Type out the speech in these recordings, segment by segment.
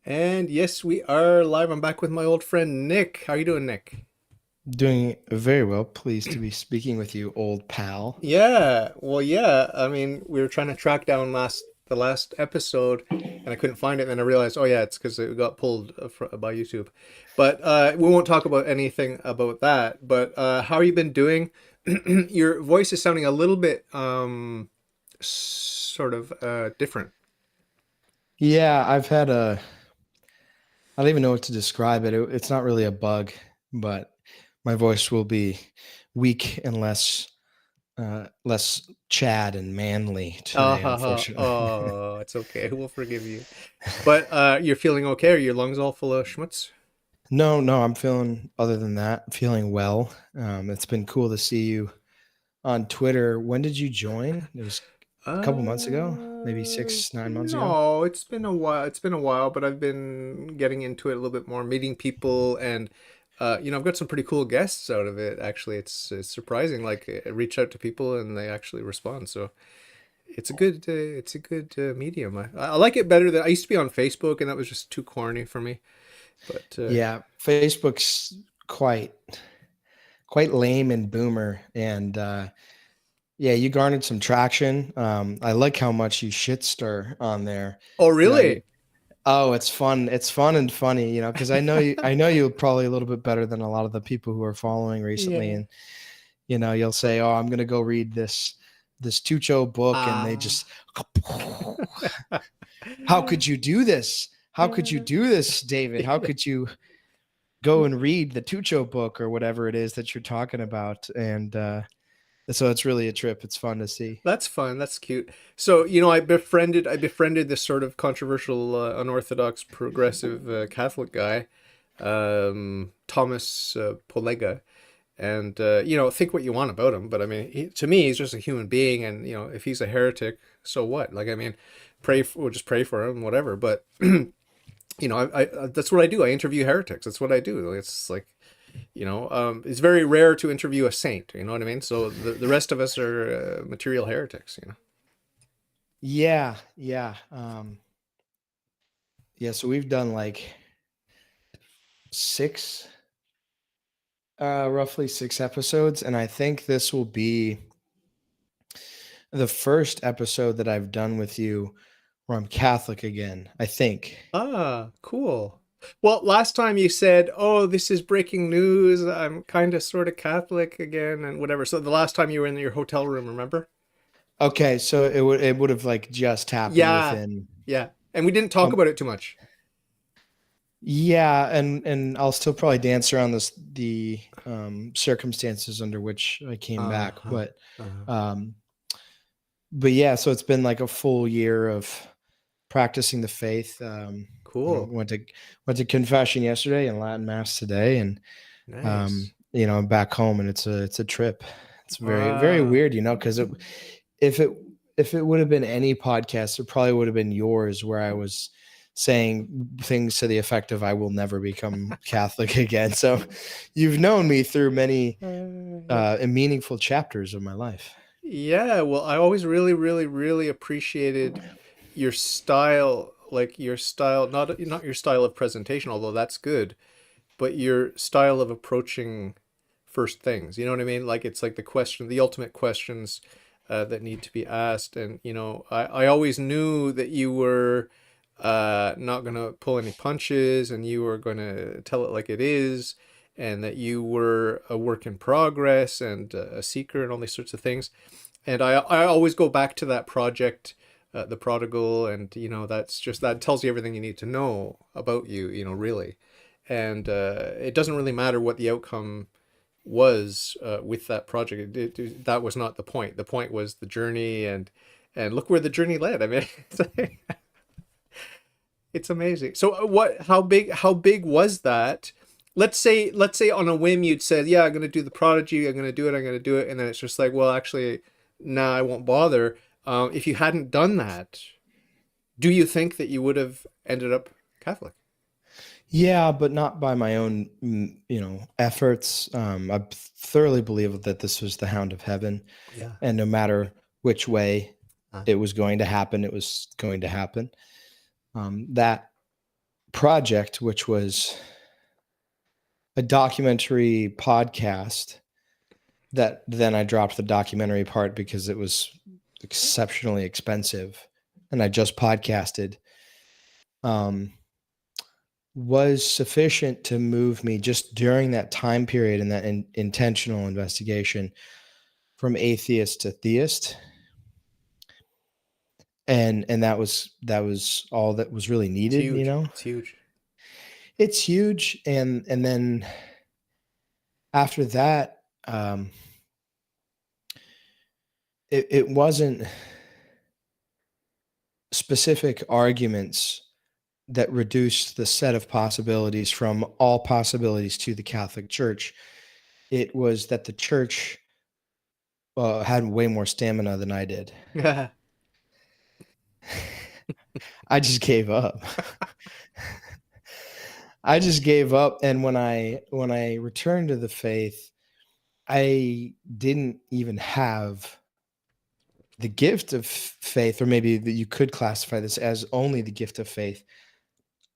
And yes, we are live. I'm back with my old friend Nick. How you doing, Nick? Doing very well. Pleased to be speaking with you, old pal. Yeah. I mean, we were trying to track down the last episode, and I couldn't find it. And then I realized, oh yeah, it's because it got pulled by YouTube. But we won't talk about anything about that. But how have you been doing? Your voice is sounding a little bit sort of different. Yeah, I don't even know what to describe it. It's not really a bug, but my voice will be weak and less Chad and manly today, unfortunately. Oh, it's okay. We'll forgive you. But you're feeling okay? Are your lungs all full of schmutz? No, I'm feeling, other than that, feeling well. It's been cool to see you on Twitter. When did you join? It was a couple months ago, maybe 6, 9 months ago. No, it's been a while. It's been a while, but I've been getting into it a little bit more, meeting people, and I've got some pretty cool guests out of it. Actually, it's surprising. Like, I reach out to people and they actually respond. So it's a good medium. I like it better than I used to be on Facebook, and that was just too corny for me. But Yeah, Facebook's quite quite lame and boomer. And yeah, you garnered some traction. I like how much you shit stir on there. oh, You know, really? it's fun. It's fun and funny, because I know you probably a little bit better than a lot of the people who are following recently. Yeah. And, you'll say, "Oh, I'm gonna go read this Tucho book," and they Ah. just, how could you do this? How could you do this, David? How could you go and read the Tucho book or whatever it is that you're talking about? And so it's really a trip. It's fun to see. That's fun. That's cute. So, I befriended this sort of controversial, unorthodox, progressive Catholic guy, Thomas Polega, and think what you want about him, but I mean, to me, he's just a human being, and if he's a heretic, so what? Like, I mean, we'll just pray for him, whatever. But I that's what I do. I interview heretics. That's what I do. It's like it's very rare to interview a saint. You know what I mean? So the rest of us are material heretics. Yeah. So we've done like six, roughly 6 episodes, and I think this will be the first episode that I've done with you where I'm Catholic again. I think. Ah, cool. Well, last time you said, "Oh, this is breaking news. I'm kind of sort of Catholic again and whatever." So the last time you were in your hotel room, remember? Okay, so it would have like just happened Yeah. within. Yeah. And we didn't talk um about it too much. yeah, and I'll still probably dance around the circumstances under which I came back, Uh-huh. but Uh-huh. um yeah, so it's been like a full year of practicing the faith. Cool. Went to confession yesterday and Latin mass today, and Nice. I'm back home, and it's a trip. It's very very Uh, weird, because if it if it would have been any podcast, it probably would have been yours, where I was saying things to the effect of "I will never become Catholic again." So you've known me through many yeah. and meaningful chapters of my life. Yeah, well, I always really, really, really appreciated your style, like your style, not your style of presentation, although that's good, but your style of approaching first things. You know what I mean? Like it's like the ultimate questions that need to be asked. And I always knew that you were not gonna pull any punches, and you were gonna tell it like it is, and that you were a work in progress and a seeker and all these sorts of things. And I always go back to that project, the prodigal, and that tells you everything you need to know about you, really. And it doesn't really matter what the outcome was with that project. That was not the point. The point was the journey, and look where the journey led. I mean, it's amazing. So how big was that? Let's say on a whim you'd said, yeah, I'm going to do the prodigy, I'm going to do it, and then it's just like, well, actually, nah, I won't bother. If you hadn't done that, do you think that you would have ended up Catholic? Yeah, but not by my own, efforts. I thoroughly believe that this was the hound of heaven, Yeah. and no matter which way Uh, it was going to happen, it was going to happen. That project, which was a documentary podcast that then I dropped the documentary part because it was exceptionally expensive and I just podcasted, um, was sufficient to move me just during that time period and that intentional investigation from atheist to theist. And that was all that was really It's needed, you huge. know. It's huge. It's huge. And then after that, it wasn't specific arguments that reduced the set of possibilities from all possibilities to the Catholic Church. It was that the church had way more stamina than I did. I just gave up. I just gave up. And when I returned to the faith, I didn't even have the gift of faith, or maybe that you could classify this as only the gift of faith.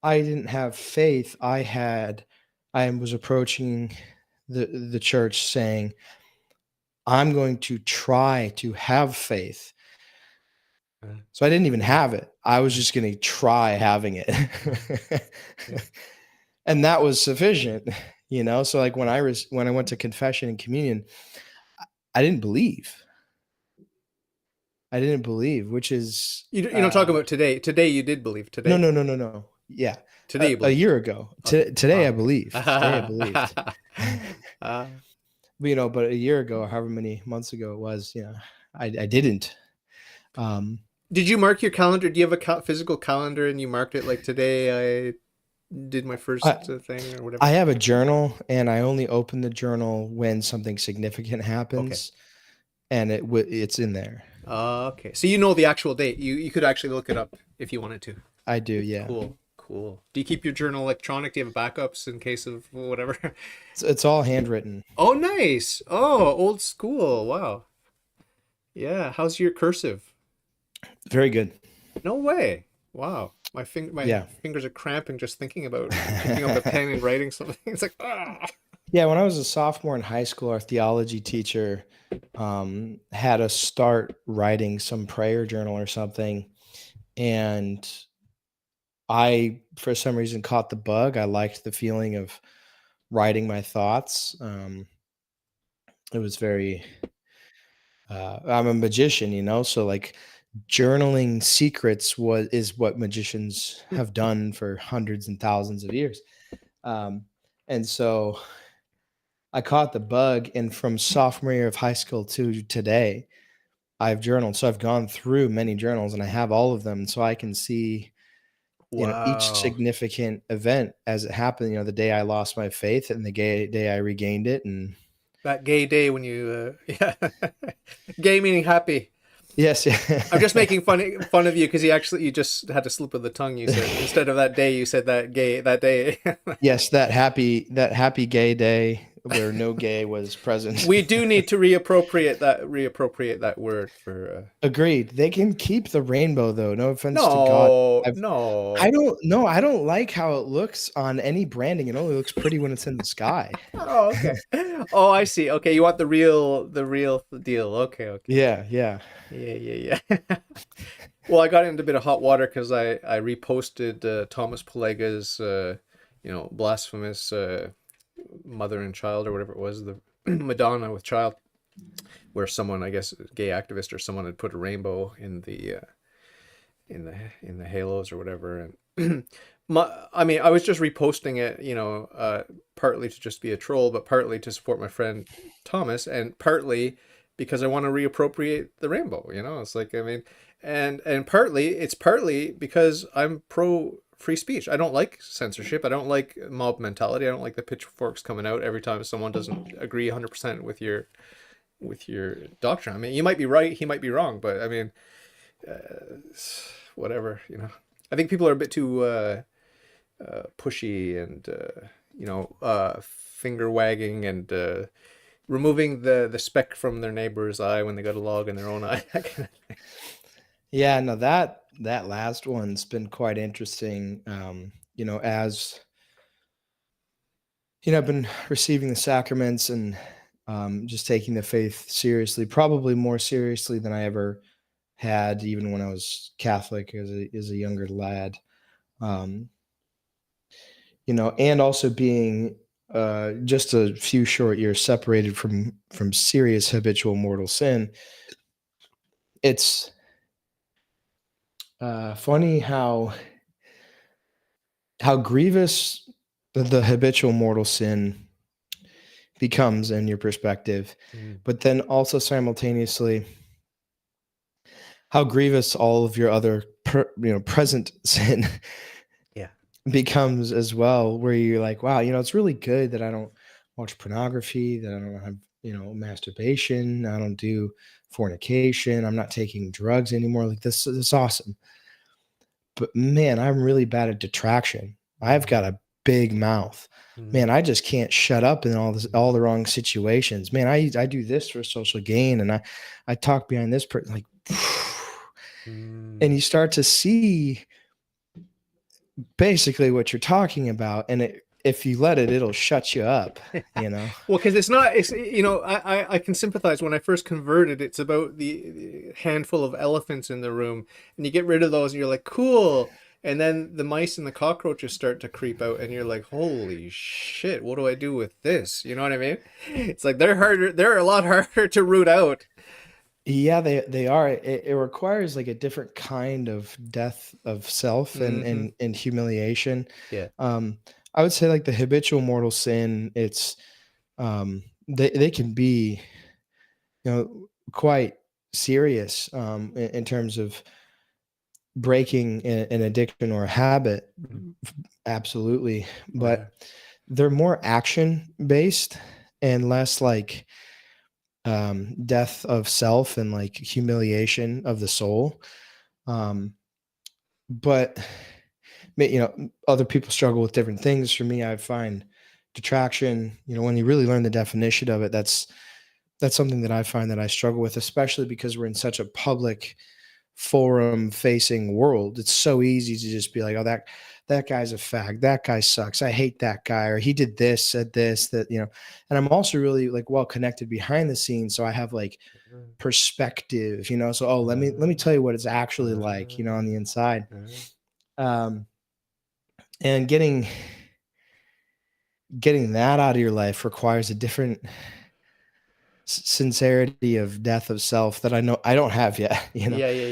I didn't have faith. I was approaching the church saying, I'm going to try to have faith. So I didn't even have it. I was just going to try having it. Yeah. And that was sufficient, you know? So like when I went to confession and communion, I didn't believe. I didn't believe, which is You don't talk about today. Today you did believe. no, Today. no, no, no, no. Yeah. Today you A believe. year ago. Okay. Today I Okay. believed. Today I believed. Uh, But a year ago, however many months ago it was, I didn't. did you mark your calendar? Do you have a physical calendar and you marked it like today? I did my I, first thing or I whatever. have a journal, and I only open the journal when something significant Okay. happens, and it's in there. Okay. So you know the actual date. You could actually look it up if you wanted to. I do, yeah. Cool. Cool. Do you keep your journal electronic? Do you have backups in case of whatever? It's all handwritten. Oh, nice. Oh, old school. Wow. Yeah. How's your cursive? Very good. No way. Wow. My Yeah. fingers are cramping just thinking about picking up a pen and writing something. It's like ah. Yeah, when I was a sophomore in high school, our theology teacher had us start writing some prayer journal or something, and I, for some reason, caught the bug. I liked the feeling of writing my thoughts. It was very. I'm a magician, so like journaling secrets is what magicians have done for hundreds and thousands of years. Um, and so I caught the bug, and from sophomore year of high school to today, I've journaled. So I've gone through many journals, and I have all of them, so I can see, each Wow. significant event as it happened. The day I lost my faith and the day I regained it, and That gay day when you yeah. Gay meaning happy. yes, I'm just making fun of you because you just had a slip of the tongue. You said instead of that day, you said that gay that day. yes, that happy gay day where no gay was present. We do need to reappropriate that word for. Agreed. They can keep the rainbow though. No offense to God. No, I've I no. don't know. I don't like how it looks on any branding. It only looks pretty when it's in the sky. Oh, okay. Oh, I see. Okay, you want the real deal. Okay, okay. Yeah, yeah. Yeah, yeah, yeah. Well, I got into a bit of hot water because I reposted Thomas Pelega's blasphemous mother and child or whatever it was, the Madonna with child, where someone, I guess, a gay activist or someone had put a rainbow in the halos or whatever, and I mean, I was just reposting it, partly to just be a troll, but partly to support my friend Thomas, and partly because I want to reappropriate the rainbow. It's like, I mean, and partly because I'm pro free speech. I don't like censorship. I don't like mob mentality. I don't like the pitchforks coming out every time someone doesn't agree 100% with your doctrine. I mean, you might be right, he might be wrong, but I mean, whatever. I think people are a bit too pushy and finger wagging and removing the speck from their neighbor's eye when they got a log in their own eye. Yeah, no, that last one's been quite interesting. as I've been receiving the sacraments and just taking the faith seriously, probably more seriously than I ever had, even when I was Catholic as a younger lad. Um, and also being just a few short years separated from serious habitual mortal sin. It's funny how grievous the habitual mortal sin becomes in your perspective, Mm. but then also simultaneously how grievous all of your other present sin Yeah. becomes as well, where you're like, wow, it's really good that I don't watch pornography, that I don't have masturbation, I don't do fornication, I'm not taking drugs anymore. Like this is awesome. But man, I'm really bad at detraction. I've got Mm. a big mouth. Man, Mm. I just can't shut up in all the wrong situations. Man, I do this for social gain, and I talk behind this person, like, and Mm. you start to see basically what you're talking about, and if you let it, it'll shut you up. You know. Well, because it's not, it's, I can sympathize. When I first converted, it's about the handful of elephants in the room, and you get rid of those, and you're like, cool. And then the mice and the cockroaches start to creep out, and you're like, holy shit, what do I do with this? You know what I mean? It's like they're a lot harder to root out. Yeah, they are. It requires like a different kind of death of self and Mm-hmm. and humiliation. Yeah. Um, I would say like the habitual mortal sin. It's they can be quite serious in terms of breaking an addiction or a habit. Mhm. Absolutely, Oh, yeah. but they're more action based and less like death of self and like humiliation of the soul. Um, but other people struggle with different things. For me, I find detraction. When you really learn the definition of it, that's something that I find that I struggle with, especially because we're in such a public forum facing world. It's so easy to just be like, oh, that guy's a fag, that guy sucks, I hate that guy, or he did this, said this, that. And I'm also really like well connected behind the scenes, so I have like perspective, so oh, let me tell you what it's actually like, on the inside. um and getting that out of your life requires a different sincerity of death of self that I know I don't have yet. Yeah, yeah, yeah.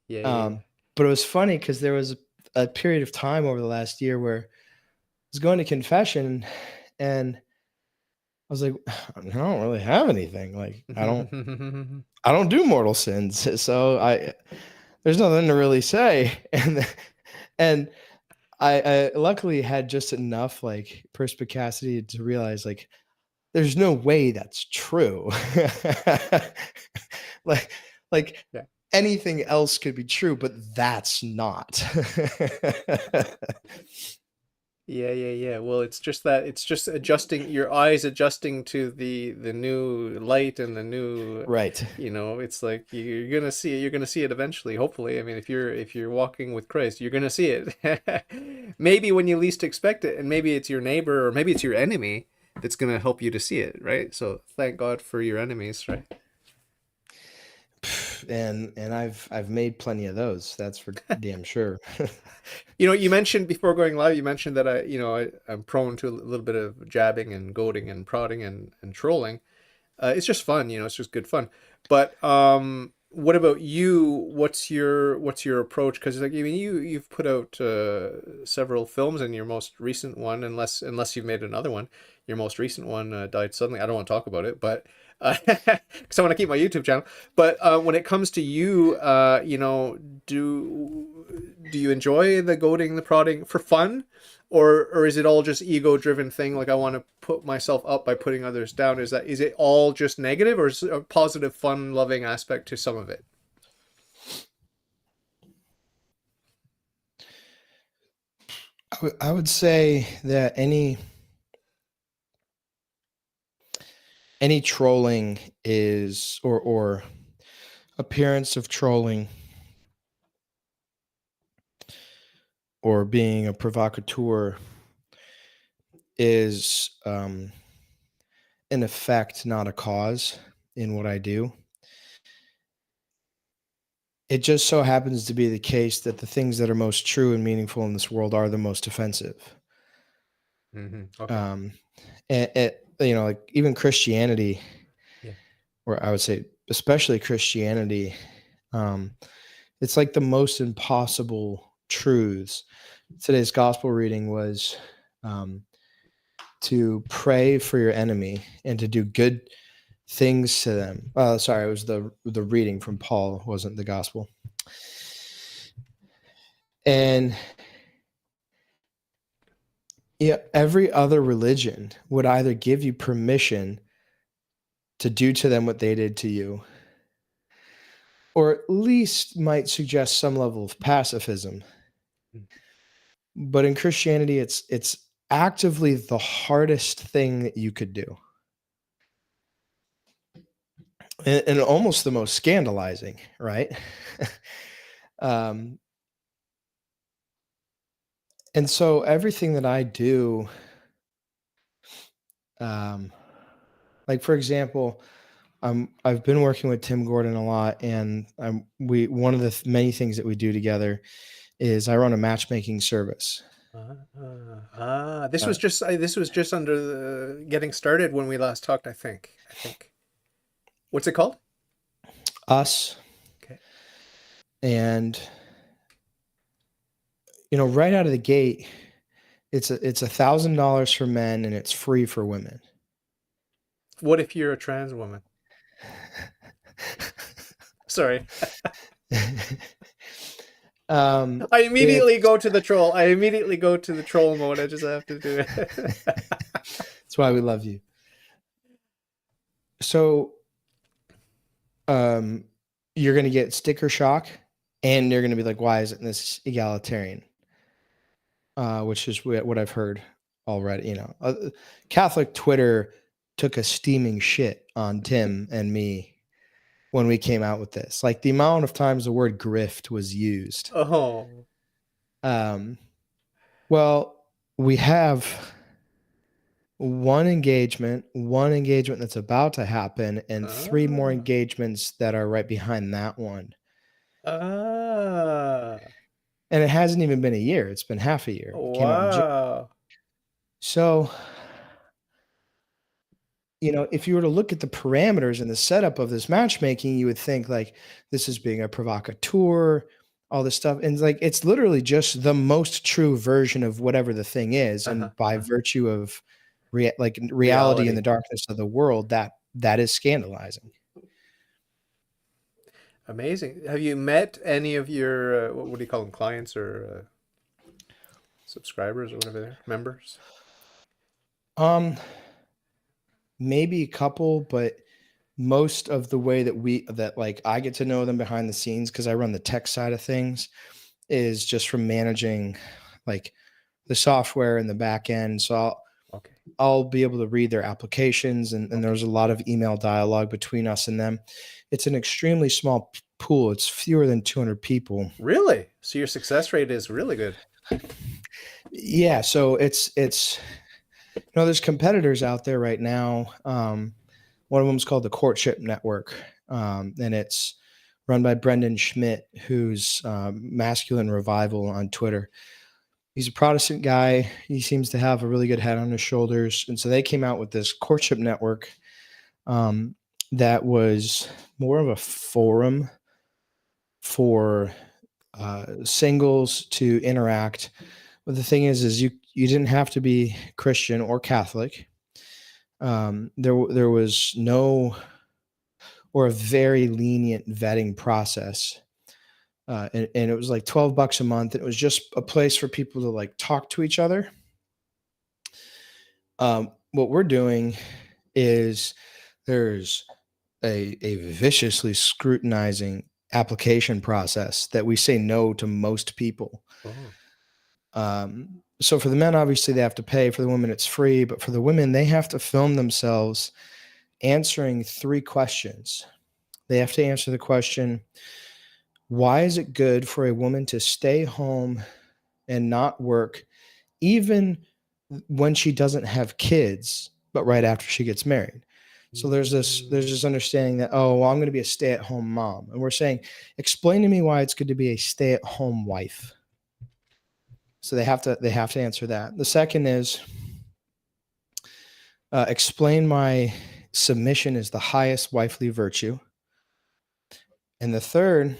Yeah, yeah, yeah. But it was funny because there was a period of time over the last year where I was going to confession and I was like, I don't really have anything. Like I don't do mortal sins. So there's nothing to really say. And I luckily had just enough like perspicacity to realize like there's no way that's true. like like Yeah. anything else could be true, but that's not. Yeah, yeah, yeah. Well, it's just adjusting your eyes adjusting to the new light and the new, Right. it's like you're gonna see it, you're gonna see it eventually, hopefully. I mean, if you're walking with Christ, you're gonna see it. Maybe when you least expect it, and maybe it's your neighbor or maybe it's your enemy that's gonna help you to see it, right? So thank God for your enemies, right? And I've made plenty of those. That's for damn sure. You mentioned before going live, you mentioned that I'm prone to a little bit of jabbing and goading and prodding and trolling. It's just fun, it's just good fun. But what about you? What's your approach? Because like I mean, you've put out several films, and your most recent one, unless you've made another one, your most recent one died suddenly. I don't want to talk about it, but because I want to keep my YouTube channel. But when it comes to you, do you enjoy the goading, the prodding for fun? Or is it all just ego driven thing, like I want to put myself up by putting others down? Is it all just negative, or is a positive fun loving aspect to some of it? I would say that any trolling is or appearance of trolling or being a provocateur is an effect, not a cause in what I do. It just so happens to be the case that the things that are most true and meaningful in this world are the most offensive. Okay. Um, like even Christianity, Yeah. or I would say especially Christianity, um, it's like the most impossible truths. Today's gospel reading was um, to pray for your enemy and to do good things to them. Sorry, it was the reading from Paul, wasn't the gospel. And yeah, every other religion would either give you permission to do to them what they did to you, or at least might suggest some level of pacifism. Mm. But in Christianity, it's actively the hardest thing that you could do. And almost the most scandalizing, right? um, and so everything that I do, um, like for example, I've been working with Tim Gordon a lot, and we one of the many things that we do together is I run a matchmaking service. Uh, This was just under the getting started when we last talked, I think. I think. What's it called? Us, Okay. and right out of the gate, it's $1,000 for men and it's free for women. What if you're a trans woman? Sorry. I immediately It's go to the troll. I immediately go to the troll mode. I just have to do it. that's why we love you. So, you're going to get sticker shock, and you're going to be like, "Why isn't this egalitarian?" Which is what I've heard already. Catholic Twitter took a steaming shit on Tim and me when we came out with this. Like the amount of times the word grift was used. Oh. Um, well, we have one engagement that's about to happen, and three more Ah. engagements that are right behind that one. Ah. And it hasn't even been a year. It's been half a year. It came out in June. Wow. So, if you were to look at the parameters and the setup of this matchmaking, you would think like this is being a provocateur, all this stuff. And like it's literally just the most true version of whatever the thing is. Uh-huh. And by virtue of reality and Reality. the darkness of the world, that is scandalizing. Amazing. Have you met any of your what do you call them, clients or subscribers or whatever they're members? Um, Maybe a couple, but most of the way that like I get to know them behind the scenes because I run the tech side of things is just from managing like the software and the back end. So Okay. I'll be able to read their applications, and Okay. there's a lot of email dialogue between us and them. It's an extremely small pool. It's fewer than 200 people. Really? So your success rate is really good. Yeah, so it's there's competitors out there right now. One of them is called the Courtship Network, and it's run by Brendan Schmidt, who's Masculine Revival on Twitter. He's a Protestant guy. He seems to have a really good head on his shoulders. And so they came out with this Courtship Network that was more of a forum for singles to interact. But the thing is you didn't have to be Christian or Catholic. There was no or a very lenient vetting process. And it was like $12 a month. It was just a place for people to like talk to each other. What we're doing is there's a viciously scrutinizing application process that we say no to most people. Oh. So for the men, obviously they have to pay. For the women, it's free. But for the women, they have to film themselves answering 3 questions. They have to answer the question, why is it good for a woman to stay home and not work even when she doesn't have kids, but right after she gets married. So there's this understanding that, oh, well, I'm going to be a stay-at-home mom. And we're saying, explain to me why it's good to be a stay-at-home wife. So they have to answer that. The second is, explain why submission is the highest wifely virtue. And the third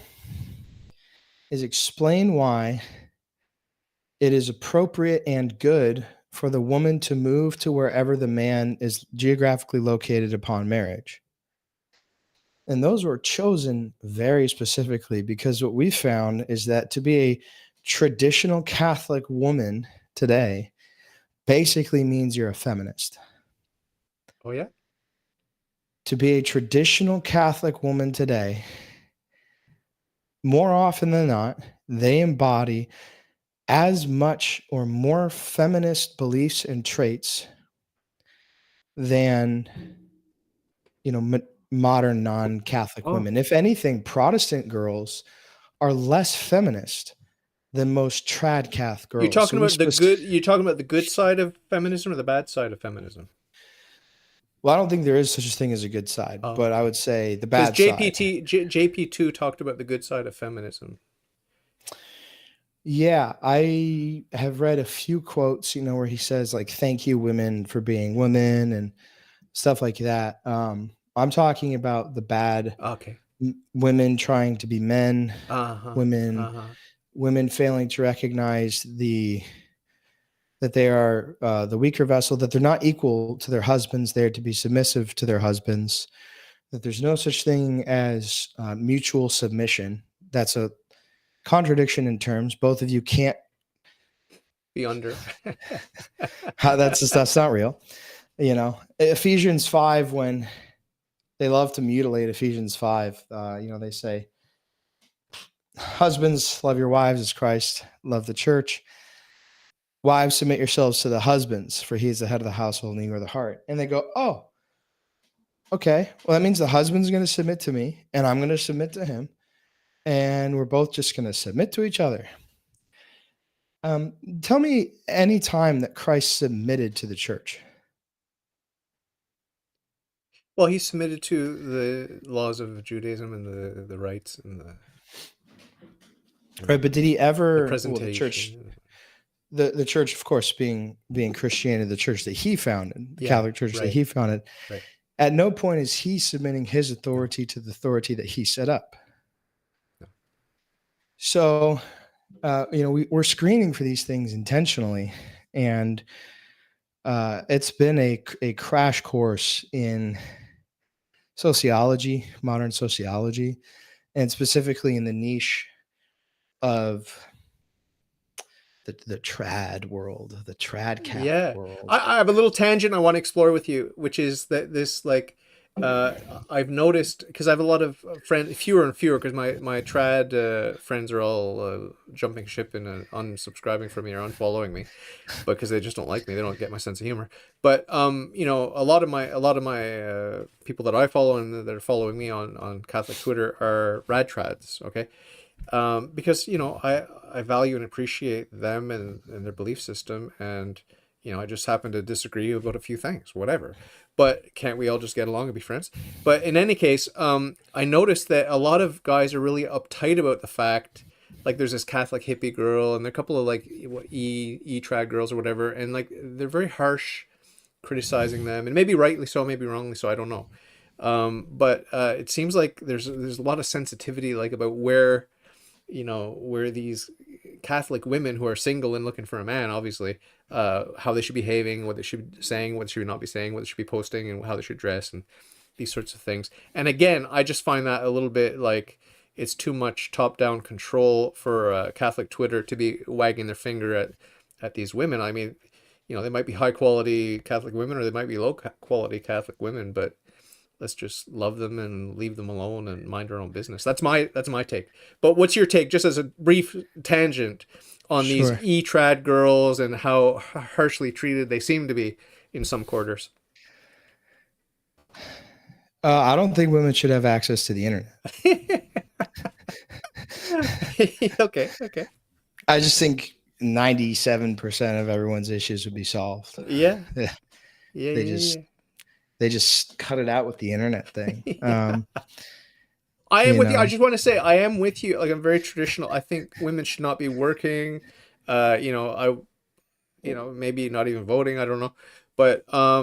is, explain why it is appropriate and good for the woman to move to wherever the man is geographically located upon marriage. And those were chosen very specifically because what we found is that to be a traditional Catholic woman today basically means you're a feminist. Oh yeah. To be a traditional Catholic woman today, more often than not, they embody as much or more feminist beliefs and traits than, modern non-Catholic Oh, women. If anything, Protestant girls are less feminist than most trad cath you're girls. talking So we about the supposed good. You're talking about the good side of feminism or the bad side of feminism? well, I don't think there is such a thing as a good side, Oh, but I okay. would say the Because bad side. JP2 talked about the good side of feminism. Yeah, I have read a few quotes, where he says like, "Thank you, women, for being women," and stuff like that. I'm talking about the bad Okay. women trying to be men, Uh-huh. women Uh-huh. women failing to recognize that they are the weaker vessel, that they're not equal to their husbands, they're to be submissive to their husbands, that there's no such thing as mutual submission. That's a contradiction in terms. Both of you can't. Be under. That's not real. Ephesians 5, when they love to mutilate Ephesians 5, they say, husbands, love your wives as Christ loved the church. Wives, submit yourselves to the husbands, for he is the head of the household and you are the heart. And they go, oh, okay. Well, that means the husband's going to submit to me and I'm going to submit to him. And we're both just going to submit to each other. Tell me any time that Christ submitted to the church. Well, he submitted to the laws of Judaism and the rights and Right. But did he the ever, well, presentation. the church, of course, being Christianity, the church that he founded, the Yeah, Catholic Church that right, he founded, right. at no point is he submitting his No, authority to the authority that he set up. no. So, we're screening for these things intentionally, and it's been a crash course in sociology, modern sociology, and specifically in the niche of the trad world, the trad cath Yeah. world. I have a little tangent I want to explore with you, which is that this like uh I've noticed because I have a lot of friends, fewer and fewer, because my trad friends are all jumping ship and unsubscribing from me or unfollowing me because they just don't like me. They don't get my sense of humor. But a lot of my people that I follow and that are following me on Catholic Twitter are rad trads, okay? Because I value and appreciate them and their belief system, and I just happen to disagree about a few things, whatever. But can't we all just get along and be friends? But in any case, I noticed that a lot of guys are really uptight about the fact, like there's this Catholic hippie girl, and there are a couple of like what trad girls or whatever, and like they're very harsh criticizing them, and maybe rightly so, maybe wrongly so, I don't know. But it seems like there's a lot of sensitivity, like about where these Catholic women who are single and looking for a man, obviously, how they should be behaving, what they should be saying, what they should not be saying, what they should be posting, and how they should dress, and these sorts of things. And again, I just find that a little bit like it's too much top-down control for Catholic Twitter to be wagging their finger at these women. I mean, they might be high-quality Catholic women, or they might be low-quality Catholic women, but let's just love them and leave them alone and mind our own business. That's my take. But what's your take, just as a brief tangent, on these Sure. e-trad girls and how harshly treated they seem to be in some quarters? I don't think women should have access to the internet. Okay, okay. I just think 97% of everyone's issues would be solved. Yeah, Yeah, yeah, they yeah, just they just cut it out with the internet thing. yeah. I am You with you. I know, just want to say I am with you. Like I'm very traditional. I think women should not be working. You know, maybe not even voting, I don't know. But I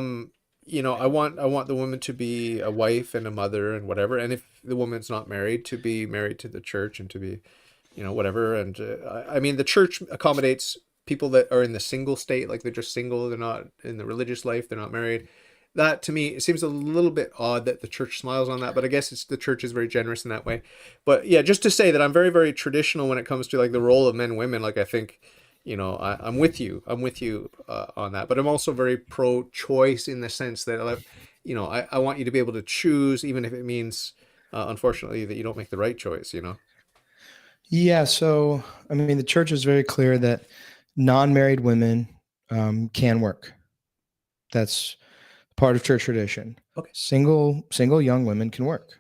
want the woman to be a wife and a mother and whatever. And if the woman's not married, to be married to the church and to be, whatever. And I mean, the church accommodates people that are in the single state, like they're just single, they're not in the religious life, they're not married. That to me, it seems a little bit odd that the church smiles on that, but I guess it's the church is very generous in that way. But yeah, just to say that I'm very, very traditional when it comes to like the role of men and women. Like I think, I'm with you. I'm with you on that. But I'm also very pro-choice in the sense that, I want you to be able to choose, even if it means, unfortunately, that you don't make the right choice. yeah. So I mean, the church is very clear that non-married women can work. That's part of church tradition. Okay. Single young women can work.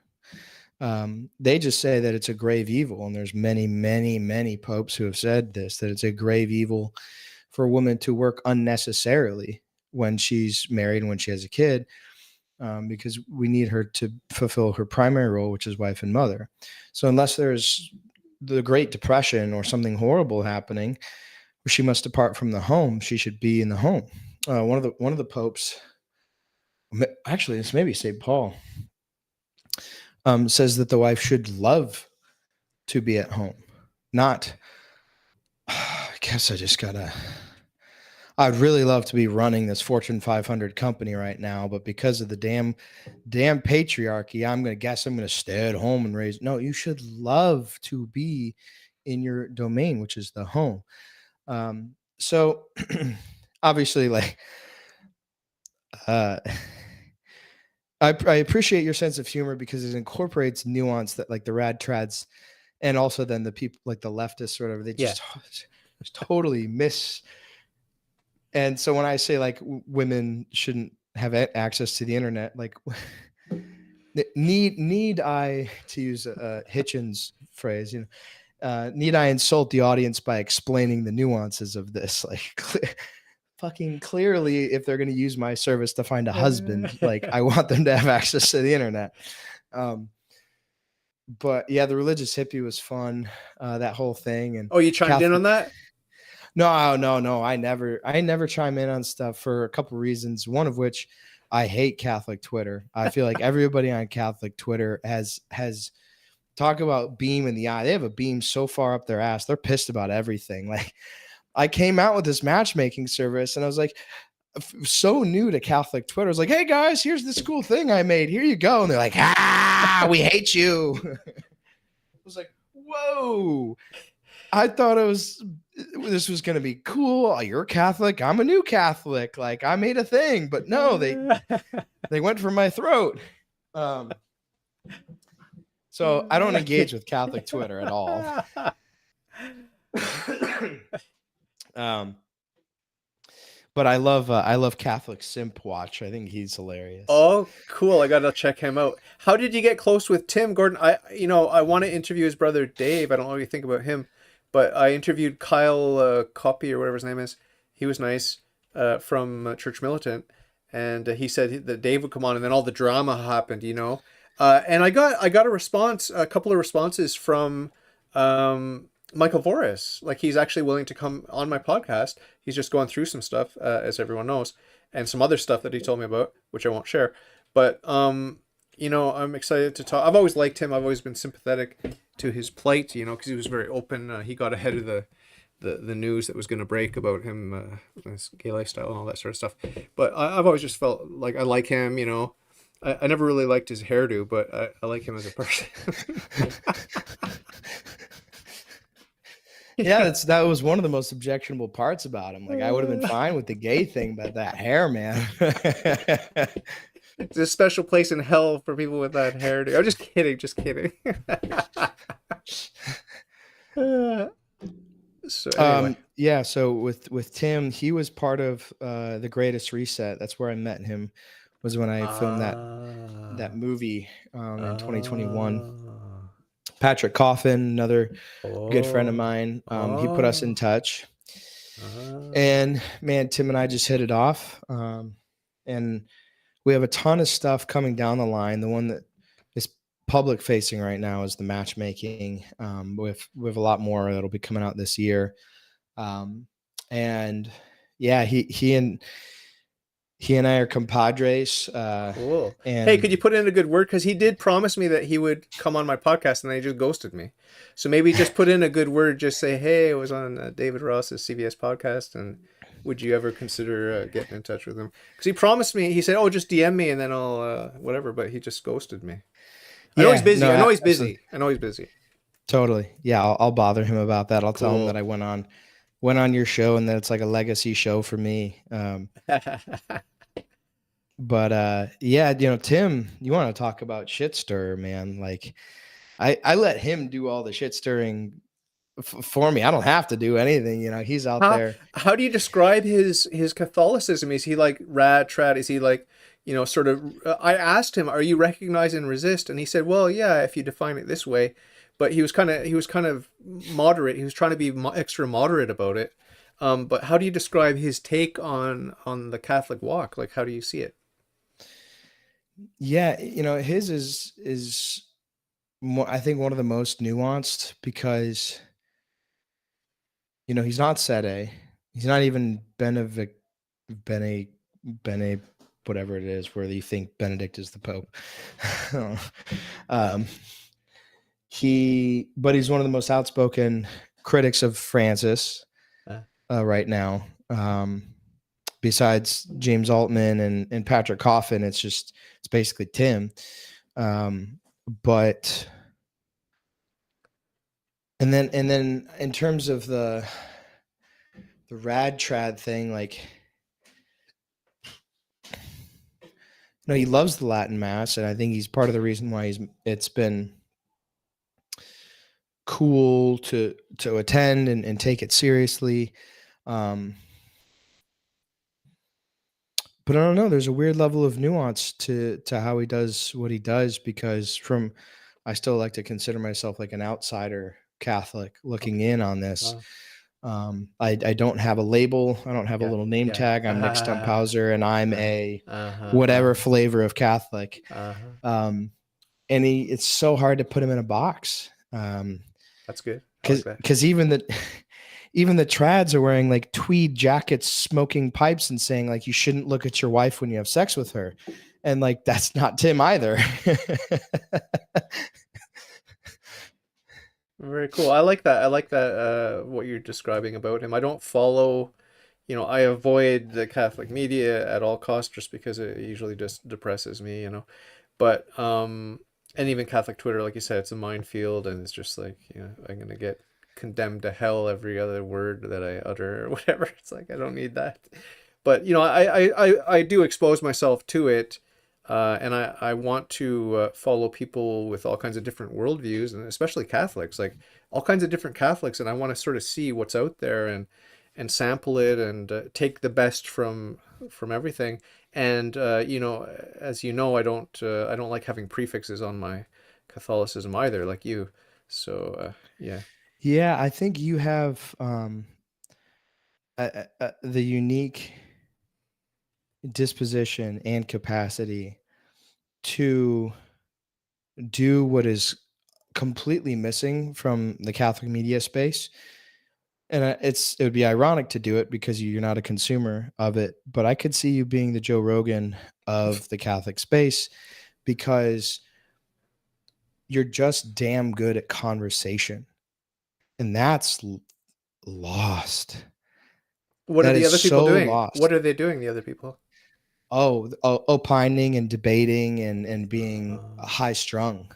They just say that it's a grave evil, and there's many, many, many popes who have said this, that it's a grave evil for a woman to work unnecessarily when she's married and when she has a kid, because we need her to fulfill her primary role, which is wife and mother. So unless there's the Great Depression or something horrible happening where she must depart from the home, she should be in the home. One of the popes, actually, it's maybe St. Paul, says that the wife should love to be at home, not. I guess I just gotta. I'd really love to be running this Fortune 500 company right now, but because of the damn patriarchy, I'm gonna stay at home and raise. No, you should love to be in your domain, which is the home. So obviously, like, uh, I appreciate your sense of humor because it incorporates nuance that like the rad trads and also then the people like the leftists or whatever, they Yeah. just totally miss. And so when I say like women shouldn't have access to the internet, like need I, to use Hitchens' phrase, need I insult the audience by explaining the nuances of this? Like, fucking clearly, if they're going to use my service to find a husband, like I want them to have access to the internet. But yeah, the religious hippie was fun, that whole thing, and Oh, you chimed in Catholic. on that? No. I never chime in on stuff for a couple reasons. One of which, I hate Catholic Twitter. I feel like everybody on Catholic Twitter has talk about beam in the eye. They have a beam so far up their ass. They're pissed about everything. Like I came out with this matchmaking service, and I was like, so new to Catholic Twitter. I was like, hey guys, here's this cool thing I made. Here you go. And they're like, we hate you. I was like, whoa. I thought this was going to be cool. Oh, you're Catholic. I'm a new Catholic. Like I made a thing, but no, they went for my throat. So I don't engage with Catholic Twitter at all. um, but I love Catholic Simp Watch. I think he's hilarious. Oh, cool. I gotta check him out. How did you get close with Tim Gordon? I want to interview his brother Dave. I don't know what you think about him, but I interviewed Kyle Copy or whatever his name is. He was nice, from Church Militant, and he said that Dave would come on, and then all the drama happened. And I got a couple of responses from Michael Voris. Like he's actually willing to come on my podcast. He's just going through some stuff, as everyone knows, and some other stuff that he told me about, which I won't share. But I'm excited to talk. I've always liked him. I've always been sympathetic to his plight. Because he was very open. He got ahead of the news that was going to break about him, his gay lifestyle and all that sort of stuff. But I've always just felt like I like him. I never really liked his hairdo, but I like him as a person. Yeah, that was one of the most objectionable parts about him. Like I would have been fine with the gay thing, but that hair, man. There's a special place in hell for people with that hairdo. I'm just kidding, just kidding. So anyway. Yeah, so with Tim, he was part of the Greatest Reset. That's where I met him. Was when I filmed that movie in 2021. Patrick Coffin, another good friend of mine. He put us in touch. Ah, And man, Tim and I just hit it off. And we have a ton of stuff coming down the line. The one that is public facing right now is the matchmaking. With a lot more that'll be coming out this year. Um, and yeah, he and I are compadres. cool. Hey, And could you put in a good word? Because he did promise me that he would come on my podcast, and then he just ghosted me. So maybe just put in a good word. Just say, "Hey, I was on David Ross's CVS podcast, and would you ever consider getting in touch with him?" Because he promised me. He said, "Oh, just DM me, and then I'll whatever." But he just ghosted me. I know he's yeah, no, busy. I know he's absolutely, busy. I know he's busy. totally. Yeah, I'll bother him about that. I'll tell him that Cool. I went on your show and that it's like a legacy show for me. But yeah, Tim, you want to talk about shit stir, man? Like I let him do all the shit stirring for me. I don't have to do anything. He's out How there. how do you describe his Catholicism? Is he like rad trad? Is he like, sort of? I asked him, "Are you recognize and resist?" And he said, "Well, yeah, if you define it this way." But he was kind of moderate. He was trying to be extra moderate about it. But how do you describe his take on the Catholic walk? Like, how do you see it? Yeah, his is more, I think, one of the most nuanced because he's not Sede. He's not even Bene Bene whatever it is where you think Benedict is the Pope. um, but he's one of the most outspoken critics of Francis Uh, right now. Besides James Altman and Patrick Coffin, it's basically Tim. But and then in terms of the rad trad thing, like he loves the Latin Mass, and I think he's part of the reason why it's been cool to attend and take it seriously. Um, but I don't know. There's a weird level of nuance to how he does what he does because I still like to consider myself like an outsider Catholic looking okay. in on this. Uh, I don't have a label. I don't have a yeah. little name Yeah. tag. I'm Nick Stumphauser, and I'm Uh-huh. a Uh-huh. whatever Uh-huh. flavor of Catholic. Uh-huh. Um, and it's so hard to put him in a box. That's good. I like that. Because even the trads are wearing like tweed jackets, smoking pipes, and saying like you shouldn't look at your wife when you have sex with her, and like that's not Tim either. Very cool. I like that. I like that what you're describing about him. I don't follow, I avoid the Catholic media at all costs just because it usually just depresses me. But and even Catholic Twitter, like you said, it's a minefield and it's just like, I'm gonna get condemned to hell every other word that I utter or whatever. It's like I don't need that. But I do expose myself to it, and I want to follow people with all kinds of different worldviews, and especially Catholics, like all kinds of different Catholics, and I want to sort of see what's out there and sample it and take the best from everything. And as you know, I don't like having prefixes on my Catholicism either, like you. So yeah. Yeah, I think you have the unique disposition and capacity to do what is completely missing from the Catholic media space. And it would be ironic to do it because you're not a consumer of it, but I could see you being the Joe Rogan of the Catholic space because you're just damn good at conversation. And that's lost. What are That the is other people so doing? What lost. are they doing, the other people? Opining and debating and being Uh, high strung,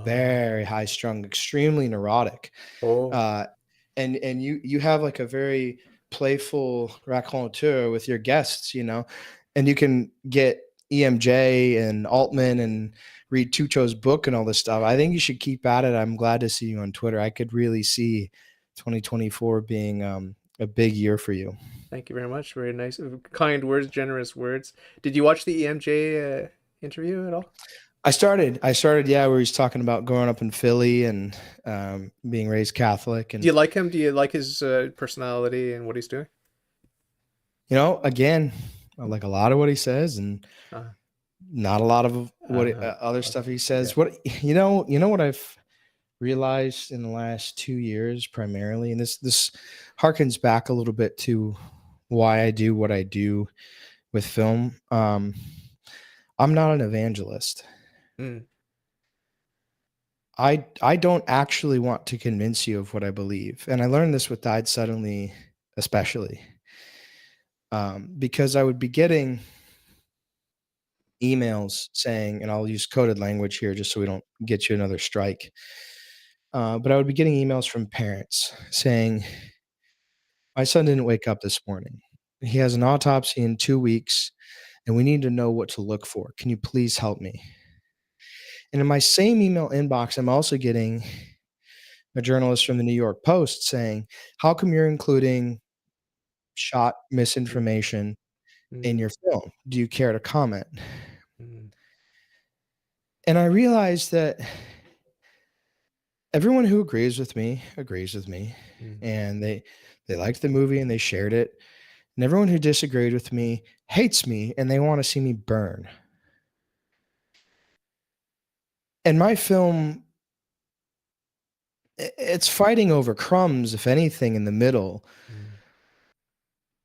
very uh, high strung, extremely neurotic. oh, Uh, and you have like a very playful raconteur with your guests, and you can get EMJ and Altman and read Tucho's book and all this stuff. I think you should keep at it. I'm glad to see you on Twitter. I could really see 2024 being a big year for you. thank you very much. Very nice, kind words, generous words. Did you watch the EMJ interview at all? I started, yeah, where he's talking about growing up in Philly and being raised Catholic, Do and you like him? Do you like his personality and what he's doing? Again, I like a lot of what he says, and Uh, not a lot of what uh, other stuff he says. yeah. What what I've realized in the last 2 years, primarily, and this harkens back a little bit to why I do what I do with film. I'm not an evangelist. Mm, I don't actually want to convince you of what I believe, and I learned this with Died Suddenly, especially because I would be getting emails saying, and I'll use coded language here just so we don't get you another strike. But I would be getting emails from parents saying, "My son didn't wake up this morning. He has an autopsy in 2 weeks, and we need to know what to look for. Can you please help me?" And in my same email inbox, I'm also getting a journalist from the New York Post saying, "How come you're including shot mm, misinformation in mm, your film? Do you care to comment?" mm, And I realized that everyone who agrees with me, mm. and they liked the movie and they shared it. And everyone who disagreed with me hates me and they want to see me burn. And my film, it's fighting over crumbs, if anything, in the middle Mm.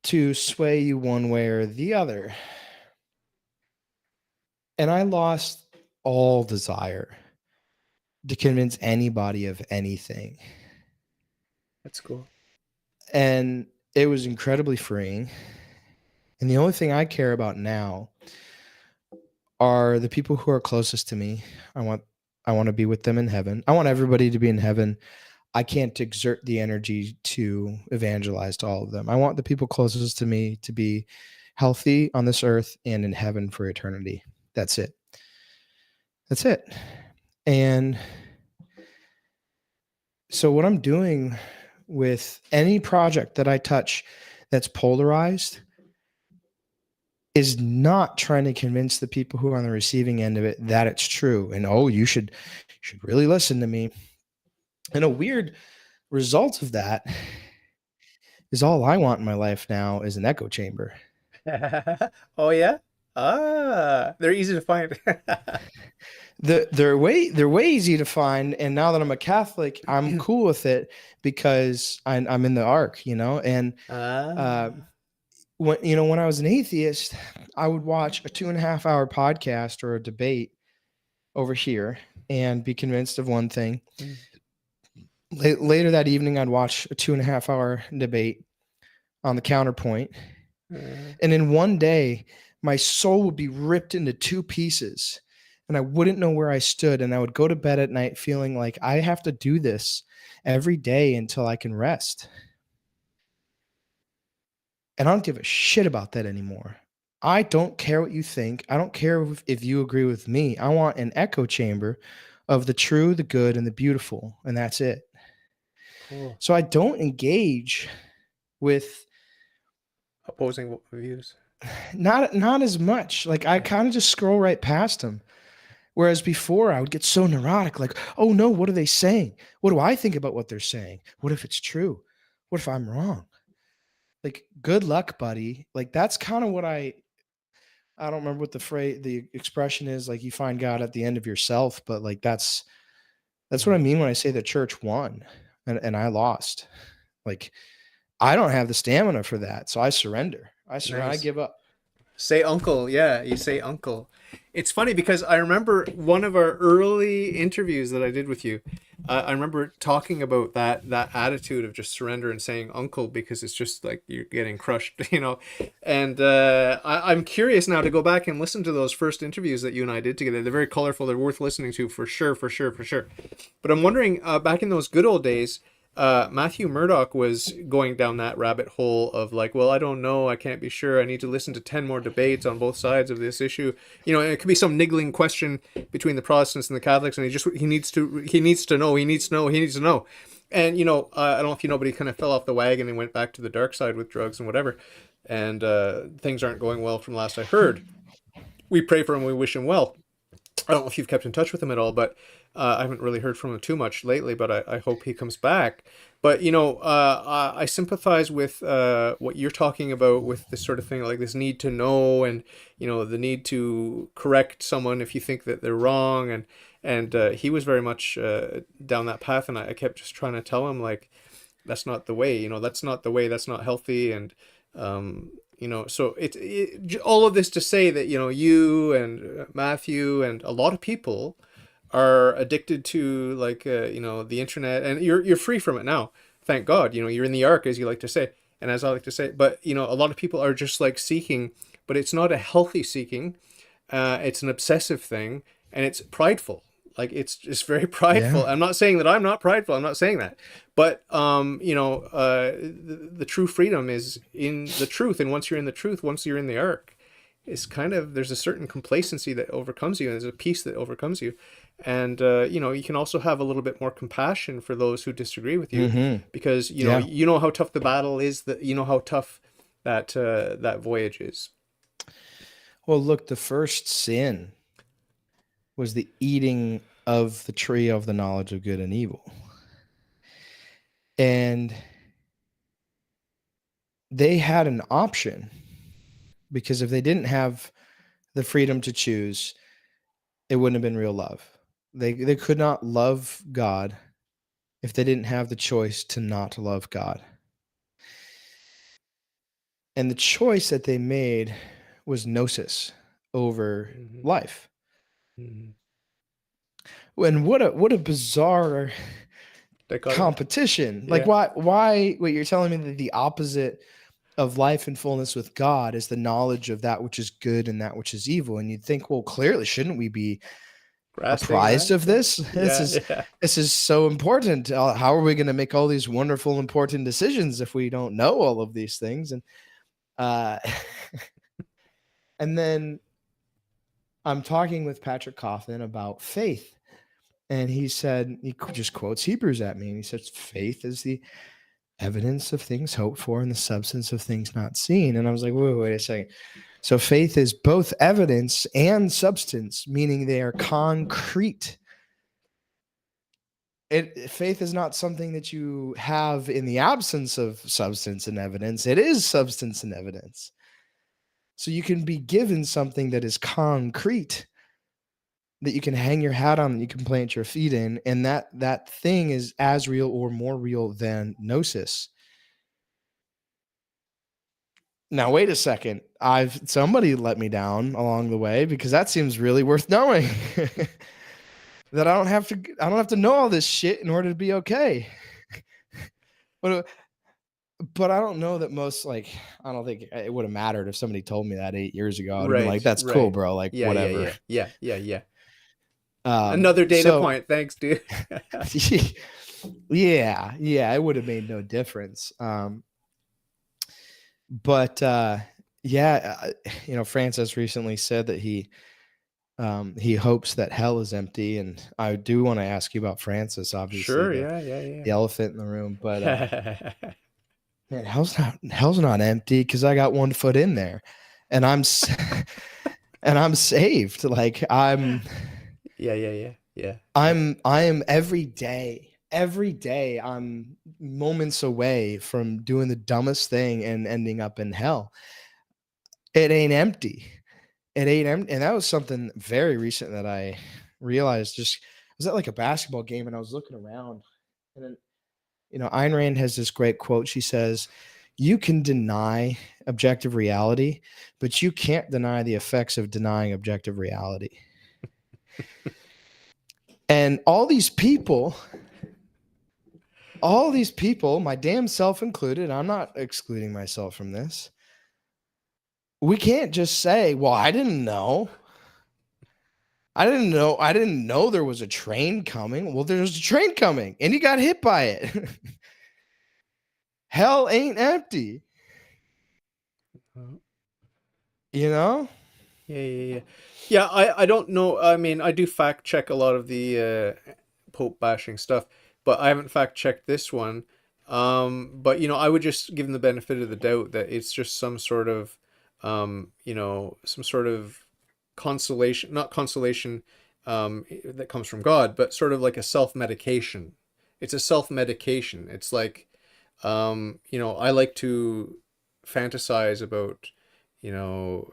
to sway you one way or the other. And I lost all desire to convince anybody of anything. That's cool. And it was incredibly freeing. And the only thing I care about now are the people who are closest to me. I want I want to be with them in heaven. I want everybody to be in heaven. I can't exert the energy to evangelize to all of them. I want the people closest to me to be healthy on this earth and in heaven for eternity. That's it. That's it. And so what I'm doing with any project that I touch that's polarized is not trying to convince the people who are on the receiving end of it that it's true and, oh, you should really listen to me. And a weird result of that is all I want in my life now is an echo chamber. Oh yeah? Ah, they're easy to find. They're way easy to find, and now that I'm a Catholic, I'm cool with it because I'm in the ark, and uh, Ah. when I was an atheist, I would watch a 2.5 hour podcast or a debate over here and be convinced of one thing. Mm, Later that evening, I'd watch a 2.5 hour debate on the counterpoint, uh, and in one day, my soul would be ripped into two pieces, and I wouldn't know where I stood. And I would go to bed at night feeling like I have to do this every day until I can rest. And I don't give a shit about that anymore. I don't care what you think. I don't care if you agree with me. I want an echo chamber of the true, the good, and the beautiful. And that's it. cool. So I don't engage with Opposing views. not as much. Like I kind of just scroll right past them. Whereas before I would get so neurotic, like, oh no, what are they saying? What do I think about what they're saying? What if it's true? What if I'm wrong? Like, good luck, buddy. Like that's kind of what I don't remember what the expression is, like you find God at the end of yourself, but like that's what I Mm. mean when I say the church won and I lost. Like I don't have the stamina for that. So I surrender. I Nice. give up. Say uncle. Yeah, you say uncle. It's funny because I remember one of our early interviews that I did with you. I remember talking about that attitude of just surrender and saying uncle because it's just like you're getting crushed, you know. And I'm curious now to go back and listen to those first interviews that you and I did together. They're very colorful. They're worth listening to for sure, for sure, for sure. But I'm wondering, back in those good old days, Matthew Murdoch was going down that rabbit hole of like, well, I don't know, I can't be sure. I need to listen to 10 more debates on both sides of this issue. You know, and it could be some niggling question between the Protestants and the Catholics, and he needs to know, he needs to know. And you know, I don't know if you know, but he kind of fell off the wagon and went back to the dark side with drugs and whatever. And things aren't going well from last I heard. We pray for him. We wish him well. I don't know if you've kept in touch with him at all, but I haven't really heard from him too much lately, but I hope he comes back. But I sympathize with what you're talking about with this sort of thing, like this need to know, and the need to correct someone if you think that they're wrong, and he was very much down that path, and I kept just trying to tell him like that's not the way, that's not the way, that's not healthy, and so all of this to say that you and Matthew and a lot of people are addicted to like the internet, and you're free from it now, thank God. You're in the ark, as you like to say, and as I like to say. But a lot of people are just like seeking, but it's not a healthy seeking. It's an obsessive thing, and it's prideful. Like it's just very prideful. Yeah. I'm not saying that I'm not prideful. I'm not saying that, but the true freedom is in the truth. And once you're in the truth, once you're in the ark, it's kind of, there's a certain complacency that overcomes you, and there's a peace that overcomes you, and you can also have a little bit more compassion for those who disagree with you, Mm-hmm. because Yeah. how tough the battle is, that how tough that voyage is. Well, look, the first sin was the eating of the tree of the knowledge of good and evil. And they had an option, because if they didn't have the freedom to choose, it wouldn't have been real love. They could not love God if they didn't have the choice to not love God. And the choice that they made was gnosis over Hmm. life. Hmm. And what a bizarre Dichotomy. competition. Like Yeah. why what you're telling me that the opposite of life and fullness with God is the knowledge of that which is good and that which is evil. And you'd think, well, clearly, shouldn't we be Grasping apprised that. of this? This Yeah. is Yeah. this is so important. How are we going to make all these wonderful, important decisions if we don't know all of these things? And uh, and then I'm talking with Patrick Coffin about faith, and he said he just quotes Hebrews at me, and he says faith is the evidence of things hoped for and the substance of things not seen. And I was like, wait a second. So faith is both evidence and substance, meaning they are concrete. Faith is not something that you have in the absence of substance and evidence. It is substance and evidence. So you can be given something that is concrete, that you can hang your hat on, that you can plant your feet in, and that thing is as real or more real than gnosis. Now wait a second. I've somebody let me down along the way, because that seems really worth knowing. That I don't have to know all this shit in order to be okay. But I don't know that most, like, I don't think it would have mattered if somebody told me that 8 years ago. I would have been Right. like, that's cool, Right. bro. Like, Yeah. Yeah. whatever. Yeah. Yeah. Yeah. Yeah. Another data So point. Thanks, dude. yeah, it would have made no difference. But yeah, Francis recently said that he hopes that hell is empty, and I do want to ask you about Francis, obviously Sure. the Yeah. Yeah. the elephant in the room. But Yeah. man, hell's not empty, because I got one foot in there, and and I'm saved. Like Yeah. Yeah. Yeah. Yeah. Yeah. I am every day I'm moments away from doing the dumbest thing and ending up in hell. It ain't empty. It ain't empty. And that was something very recent that I realized. Just I was at like a basketball game, and I was looking around, and then Ayn Rand has this great quote. She says, "You can deny objective reality, but you can't deny the effects of denying objective reality." And all these people, my damn self included, I'm not excluding myself from this. We can't just say, well, I didn't know. I didn't know there was a train coming. Well, there's a train coming and you got hit by it. Hell ain't empty, Uh, you know? Yeah. Yeah. Yeah. Yeah. I don't know. I mean, I do fact check a lot of the Pope bashing stuff, but I haven't fact checked this one. But I would just give them the benefit of the doubt that it's just some sort of, some sort of consolation, not consolation, that comes from God, but sort of like a self-medication. It's a self-medication. It's like, I like to fantasize about, you know,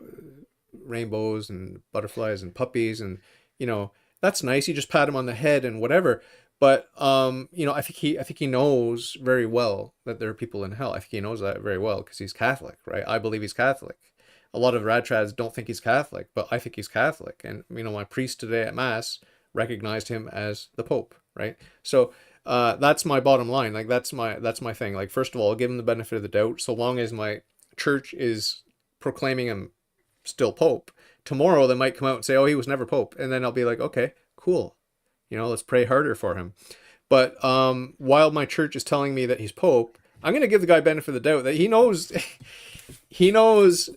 rainbows and butterflies and puppies, and you know, that's nice. You just pat him on the head and whatever. But I think he knows very well that there are people in hell. I think he knows that very well because he's Catholic, right? I believe he's Catholic. A lot of radtrads don't think he's Catholic, but I think he's Catholic. And my priest today at Mass recognized him as the Pope, right? So that's my bottom line. Like that's my thing. Like first of all, I'll give him the benefit of the doubt, so long as my church is proclaiming him still Pope. Tomorrow they might come out and say, "Oh, he was never Pope," and then I'll be like, "Okay, cool. Let's pray harder for him." But while my church is telling me that he's Pope, I'm going to give the guy benefit of the doubt that he knows he knows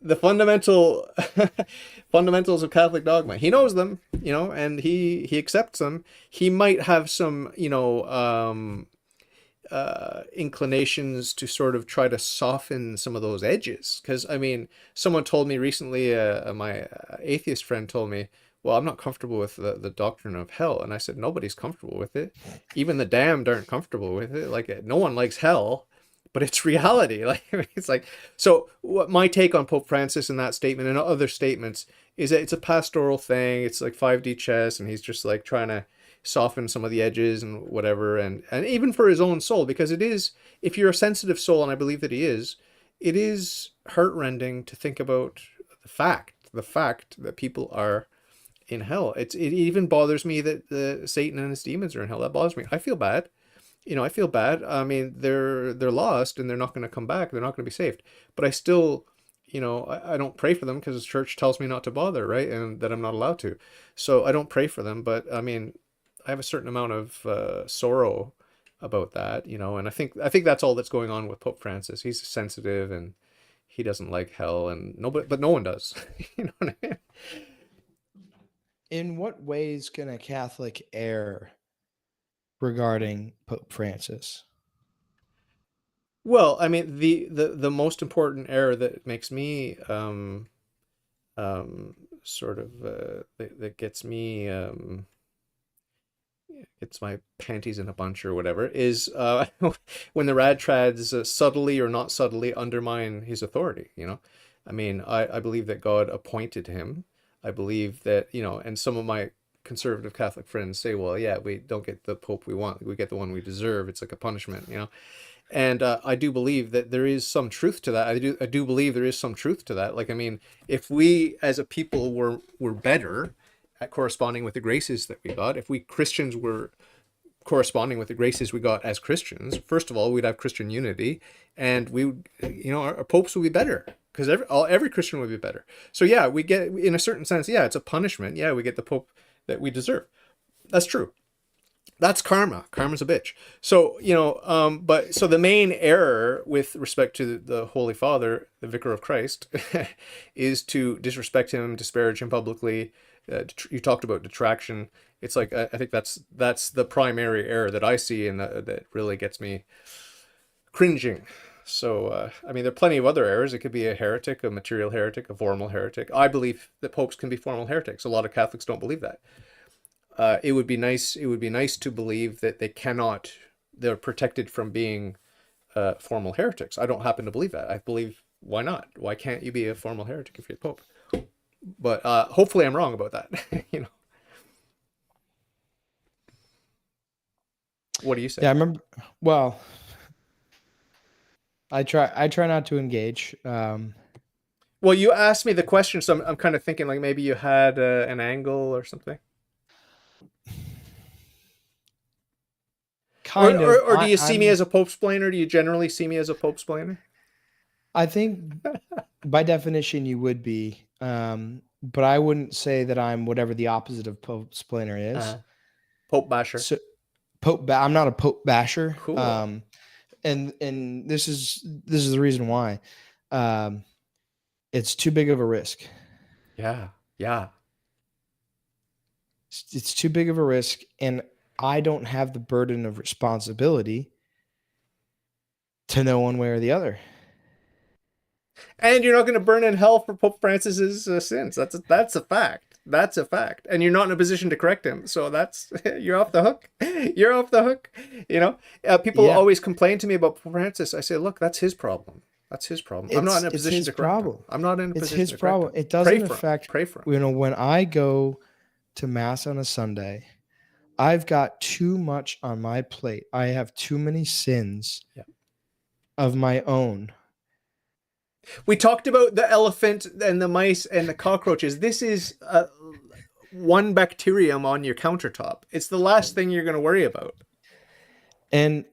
the fundamentals of Catholic dogma. He knows them, and he accepts them. He might have some, inclinations to sort of try to soften some of those edges. Because someone told me recently, my atheist friend told me, "Well, I'm not comfortable with the doctrine of hell," and I said, "Nobody's comfortable with it. Even the damned aren't comfortable with it. Like no one likes hell." But it's reality. Like it's like so. What my take on Pope Francis in that statement and other statements is that it's a pastoral thing. It's like 5D chess, and he's just like trying to soften some of the edges and whatever, and even for his own soul, because it is, if you're a sensitive soul, and I believe that he is, it is heartrending to think about the fact that people are in hell. It even bothers me that Satan and his demons are in hell. That bothers me. I feel bad. I feel bad. They're lost and they're not going to come back. They're not going to be saved. But I still, I don't pray for them because the church tells me not to bother, right? And that I'm not allowed to. So I don't pray for them. But I have a certain amount of sorrow about that, and I think that's all that's going on with Pope Francis. He's sensitive and he doesn't like hell, and nobody, but no one does. You know what I mean? In what ways can a Catholic err regarding Pope Francis? Well, the most important error that makes me sort of that gets me gets my panties in a bunch or whatever is when the rad trads subtly or not subtly undermine his authority. I believe that God appointed him. I believe that, and some of my conservative Catholic friends say, well, yeah, we don't get the Pope we want, we get the one we deserve. It's like a punishment. And I do believe that there is some truth to that. I do believe there is some truth to that. Like, if we as a people were better at corresponding with the graces that we got, if we Christians were corresponding with the graces we got as Christians, first of all, we'd have Christian unity, and we would, our popes would be better because every Christian would be better. So yeah, we get, in a certain sense, yeah, it's a punishment. Yeah, we get the Pope that we deserve. That's true. That's karma. Karma's a bitch. So, but so the main error with respect to the Holy Father, the Vicar of Christ, is to disrespect him, disparage him publicly. You talked about detraction. It's like, I think that's the primary error that I see, and that really gets me cringing. So, there are plenty of other errors. It could be a heretic, a material heretic, a formal heretic. I believe that popes can be formal heretics. A lot of Catholics don't believe that. It would be nice. It would be nice to believe that they cannot. They're protected from being formal heretics. I don't happen to believe that. I believe, why not? Why can't you be a formal heretic if you're the Pope? But hopefully, I'm wrong about that. What do you Yeah, say? I remember. Well, I try not to engage. Well, you asked me the question, so I'm kind of thinking like maybe you had an angle or something. Or, Kind or, of. or do you see me as a Pope splainer? Do you generally see me as a Pope splainer? I think by definition you would be, but I wouldn't say that I'm whatever the opposite of Pope splainer is. Uh, Pope basher. So I'm not a Pope basher. Cool. And this is the reason why. Um, it's too big of a risk. Yeah. Yeah. It's too big of a risk, and I don't have the burden of responsibility to know one way or the other. And you're not going to burn in hell for Pope Francis's sins. That's a fact. That's a fact. And you're not in a position to correct him. So that's, you're off the hook. You're off the hook. You know, people Yeah, always complain to me about Francis. I say, look, that's his problem. That's his problem. I'm not in a it's position his to correct him. problem. I'm not in a It's position his to correct problem. him. It Pray doesn't for him. affect, Pray for him. when I go to mass on a Sunday, I've got too much on my plate. I have too many sins Yeah. of my own. We talked about the elephant and the mice and the cockroaches. This is one bacterium on your countertop. It's the last thing you're going to worry about. And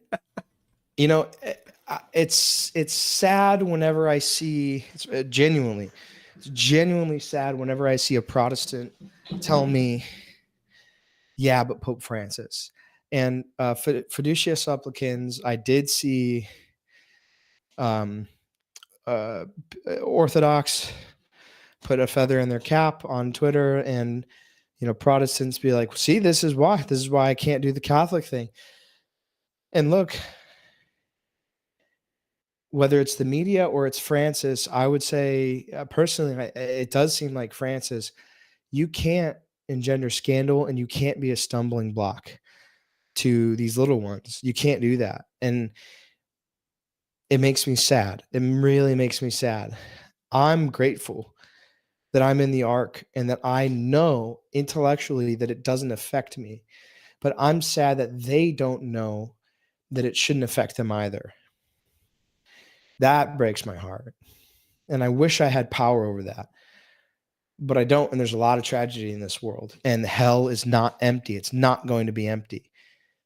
you know, it's sad whenever I see, it's genuinely sad whenever I see a Protestant tell me, yeah, but Pope Francis. And Fiducia Supplicans, I did see um, uh, Orthodox put a feather in their cap on Twitter, and Protestants be like, see, this is why I can't do the Catholic thing. And look, whether it's the media or it's Francis, I would say personally, it does seem like Francis, you can't engender scandal and you can't be a stumbling block to these little ones. You can't do that. And it makes me sad. It really makes me sad. I'm grateful that I'm in the ark and that I know intellectually that it doesn't affect me, but I'm sad that they don't know that it shouldn't affect them either. That breaks my heart. And I wish I had power over that, but I don't. And there's a lot of tragedy in this world, and hell is not empty. It's not going to be empty.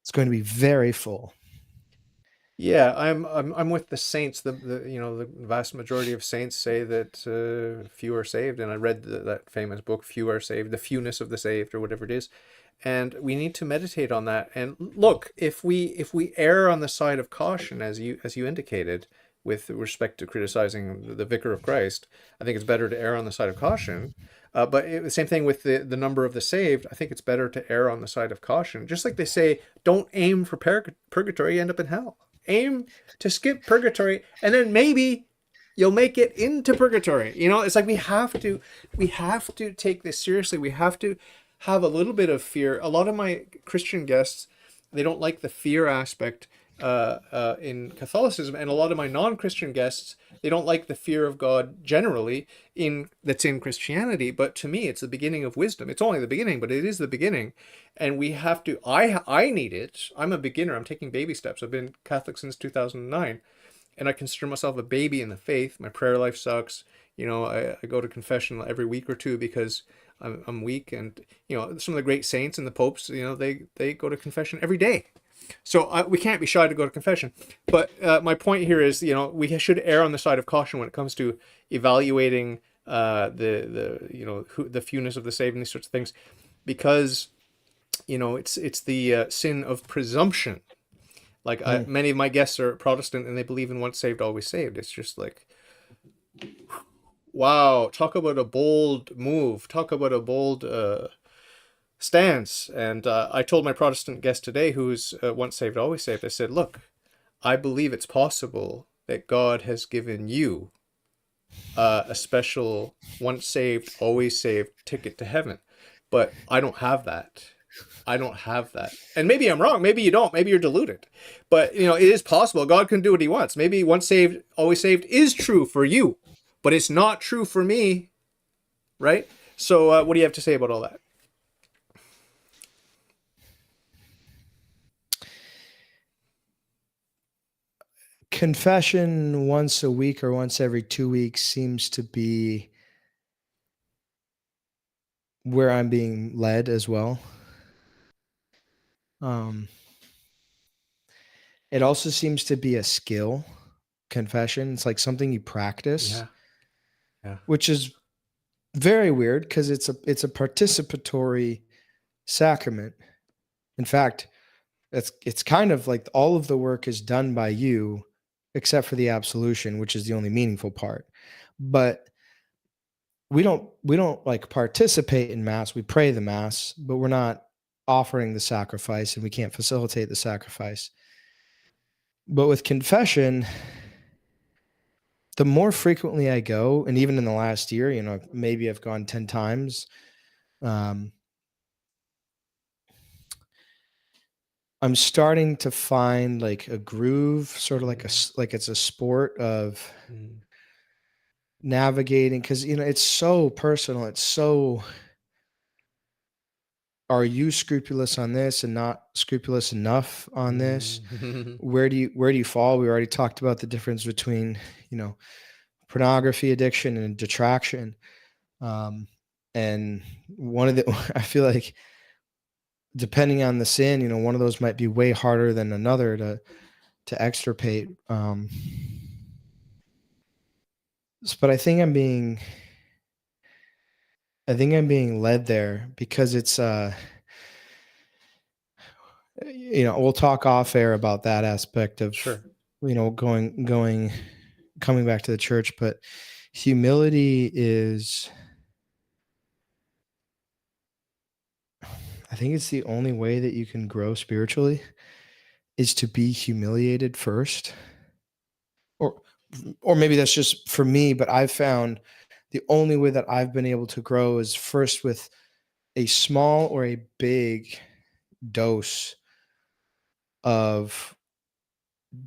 It's going to be very full. Yeah, I'm with the saints. The vast majority of saints say that few are saved, and I read that famous book, "Few Are Saved," the fewness of the saved, or whatever it is. And we need to meditate on that. And look, if we err on the side of caution, as you indicated, with respect to criticizing the Vicar of Christ, I think it's better to err on the side of caution. But the same thing with the number of the saved. I think it's better to err on the side of caution. Just like they say, don't aim for purgatory, you end up in hell. Aim to skip purgatory, and then maybe you'll make it into purgatory. It's like we have to take this seriously. We have to have a little bit of fear. A lot of my Christian guests, they don't like the fear aspect in Catholicism, and a lot of my non-Christian guests, they don't like the fear of God generally that's in Christianity. But to me, it's the beginning of wisdom. It's only the beginning, but it is the beginning, and we have to. I need it. I'm a beginner. I'm taking baby steps. I've been Catholic since 2009, and I consider myself a baby in the faith. My prayer life sucks. I go to confession every week or two because I'm weak, and some of the great saints and the popes, they go to confession every day. So we can't be shy to go to confession. But my point here is, we should err on the side of caution when it comes to evaluating the fewness of the saved and these sorts of things, because it's the sin of presumption. Like many of my guests are Protestant and they believe in once saved, always saved. It's just like, wow, talk about a bold move. Talk about a bold stance. And I told my Protestant guest today, who's once saved, always saved, I said, look, I believe it's possible that God has given you a special once saved, always saved ticket to heaven. But I don't have that. I don't have that. And maybe I'm wrong. Maybe you don't. Maybe you're deluded. But, it is possible. God can do what he wants. Maybe once saved, always saved is true for you, but it's not true for me. Right? So what do you have to say about all that? Confession once a week or once every 2 weeks seems to be where I'm being led as well. It also seems to be a skill. Confession, it's like something you practice, Yeah. which is very weird because it's a participatory sacrament. In fact, it's kind of like all of the work is done by you, except for the absolution, which is the only meaningful part. But we don't like participate in mass. We pray the mass, but we're not offering the sacrifice, and we can't facilitate the sacrifice. But with confession, the more frequently I go, and even in the last year, maybe I've gone 10 times, Um, I'm starting to find like a groove, sort of like Mm, like it's a sport of mm, navigating because it's so personal. It's so, are you scrupulous on this and not scrupulous enough on this? mm. Where do you fall? We already talked about the difference between you know pornography addiction and detraction. Um, and one of the I feel like depending on the sin, one of those might be way harder than another to extirpate. But I think I'm being led there because it's we'll talk off air about that aspect of Sure. going coming back to the church, but humility is, I think it's the only way that you can grow spiritually is to be humiliated first. Or or maybe that's just for me, but I've found the only way that I've been able to grow is first with a small or a big dose of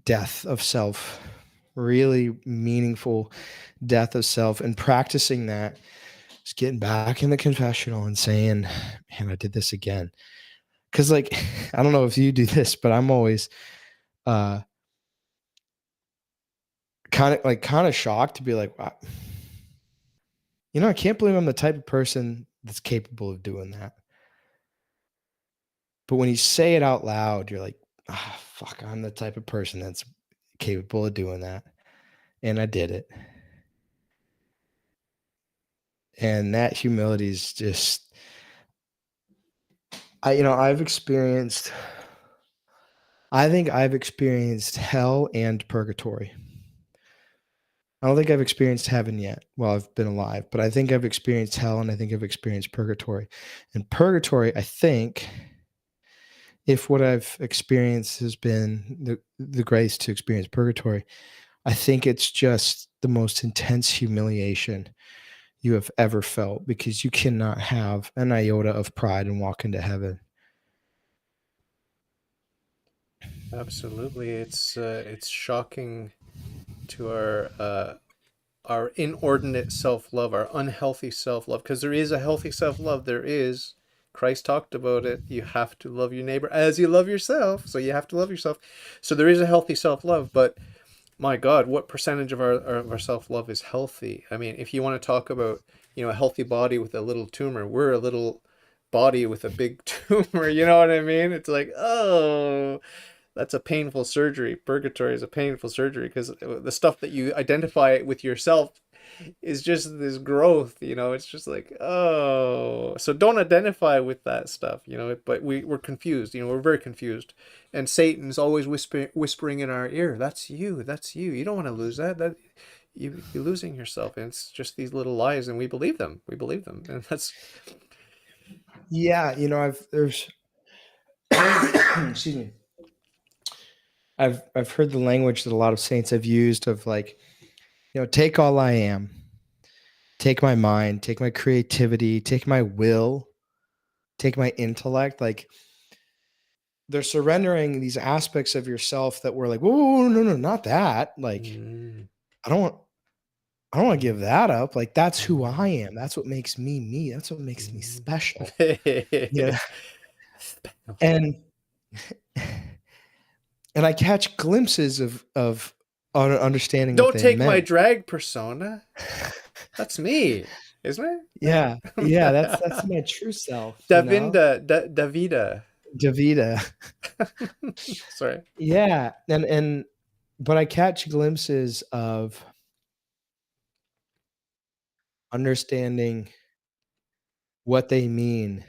death of self, really meaningful death of self, and practicing that, just getting back in the confessional and saying, man, I did this again. Cause like, I don't know if you do this, but I'm always uh kind of shocked to be like, wow, I can't believe I'm the type of person that's capable of doing that. But when you say it out loud, you're like, ah, fuck, I'm the type of person that's capable of doing that. And I did it. And that humility is just, I've experienced, I think I've experienced hell and purgatory. I don't think I've experienced heaven yet while I've been alive, but I think I've experienced hell and I think I've experienced purgatory. And purgatory, I think, if what I've experienced has been the grace to experience purgatory, I think it's just the most intense humiliation you have ever felt because you cannot have an iota of pride and walk into heaven. Absolutely. It's shocking to our inordinate self-love, our unhealthy self-love, because there is a healthy self-love. There is. Christ talked about it. You have to love your neighbor as you love yourself. So you have to love yourself. So there is a healthy self-love, but my God, what percentage of our self-love is healthy? I mean, if you want to talk about, a healthy body with a little tumor, we're a little body with a big tumor. You know what I mean? It's like, oh, that's a painful surgery. Purgatory is a painful surgery because the stuff that you identify with yourself is just this growth. It's just like, oh, so don't identify with that stuff. But we're confused. We're very confused, and Satan's always whispering in our ear, that's you, that's you, you don't want to lose that you're losing yourself. And it's just these little lies, and we believe them, and that's Yeah, I've there's excuse me. I've heard the language that a lot of saints have used of like, take all I am, take my mind, take my creativity, take my will, take my intellect. Like they're surrendering these aspects of yourself that were like, whoa, no, no, not that. Like, mm, I don't want I don't want to mm, give that up. Like that's who I mm, am. That's what makes me me. That's what makes me mm. special. Yeah. And and I catch glimpses of understanding Don't within take my men. drag persona. That's me, isn't Yeah. Yeah, that's it? my true self. Davida. Davida. Sorry. Yeah. And but I catch glimpses of understanding what they mean,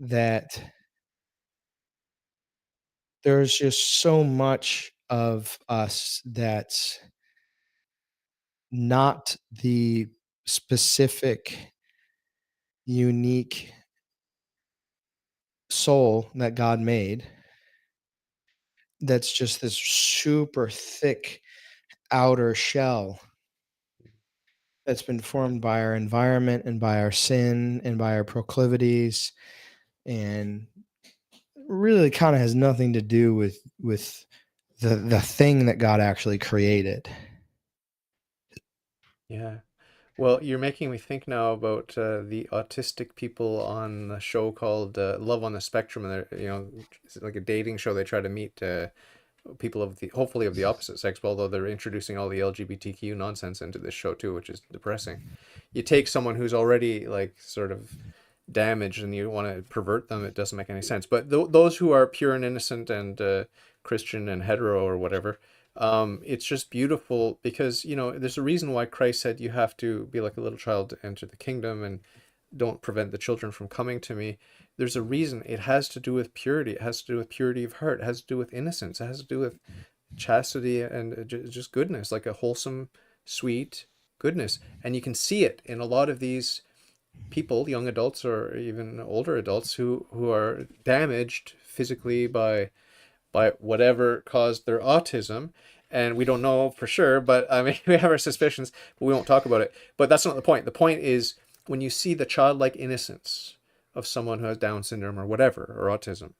that there's just so much of us that's not the specific, unique soul that God made. That's just this super thick outer shell that's been formed by our environment and by our sin and by our proclivities, and really kind of has nothing to do with the thing that God actually created. Yeah. Well, you're making me think now about the autistic people on the show called Love on the Spectrum, and they're, it's like a dating show. They try to meet people of the hopefully of the opposite sex, although they're introducing all the LGBTQ nonsense into this show too, which is depressing. You take someone who's already like sort of damaged and you want to pervert them, it doesn't make any sense. But those who are pure and innocent and Christian and hetero or whatever, it's just beautiful because there's a reason why Christ said you have to be like a little child to enter the kingdom and don't prevent the children from coming to me. There's a reason. It has to do with purity. It has to do with purity of heart. It has to do with innocence. It has to do with chastity and just goodness, like a wholesome, sweet goodness. And you can see it in a lot of these people, young adults or even older adults who are damaged physically by whatever caused their autism. And we don't know for sure, but I mean, we have our suspicions, but we won't talk about it. But that's not the point. The point is when you see the childlike innocence of someone who has Down syndrome or whatever, or autism,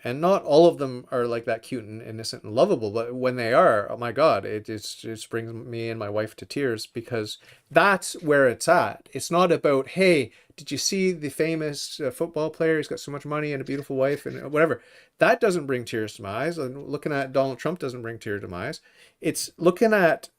and not all of them are like that cute and innocent and lovable, but when they are, oh my god, it just brings me and my wife to tears because that's where it's at. It's not about, hey, did you see the famous football player? He's got so much money and a beautiful wife and whatever. That doesn't bring tears to my eyes, and looking at Donald Trump doesn't bring tears to my eyes. It's looking at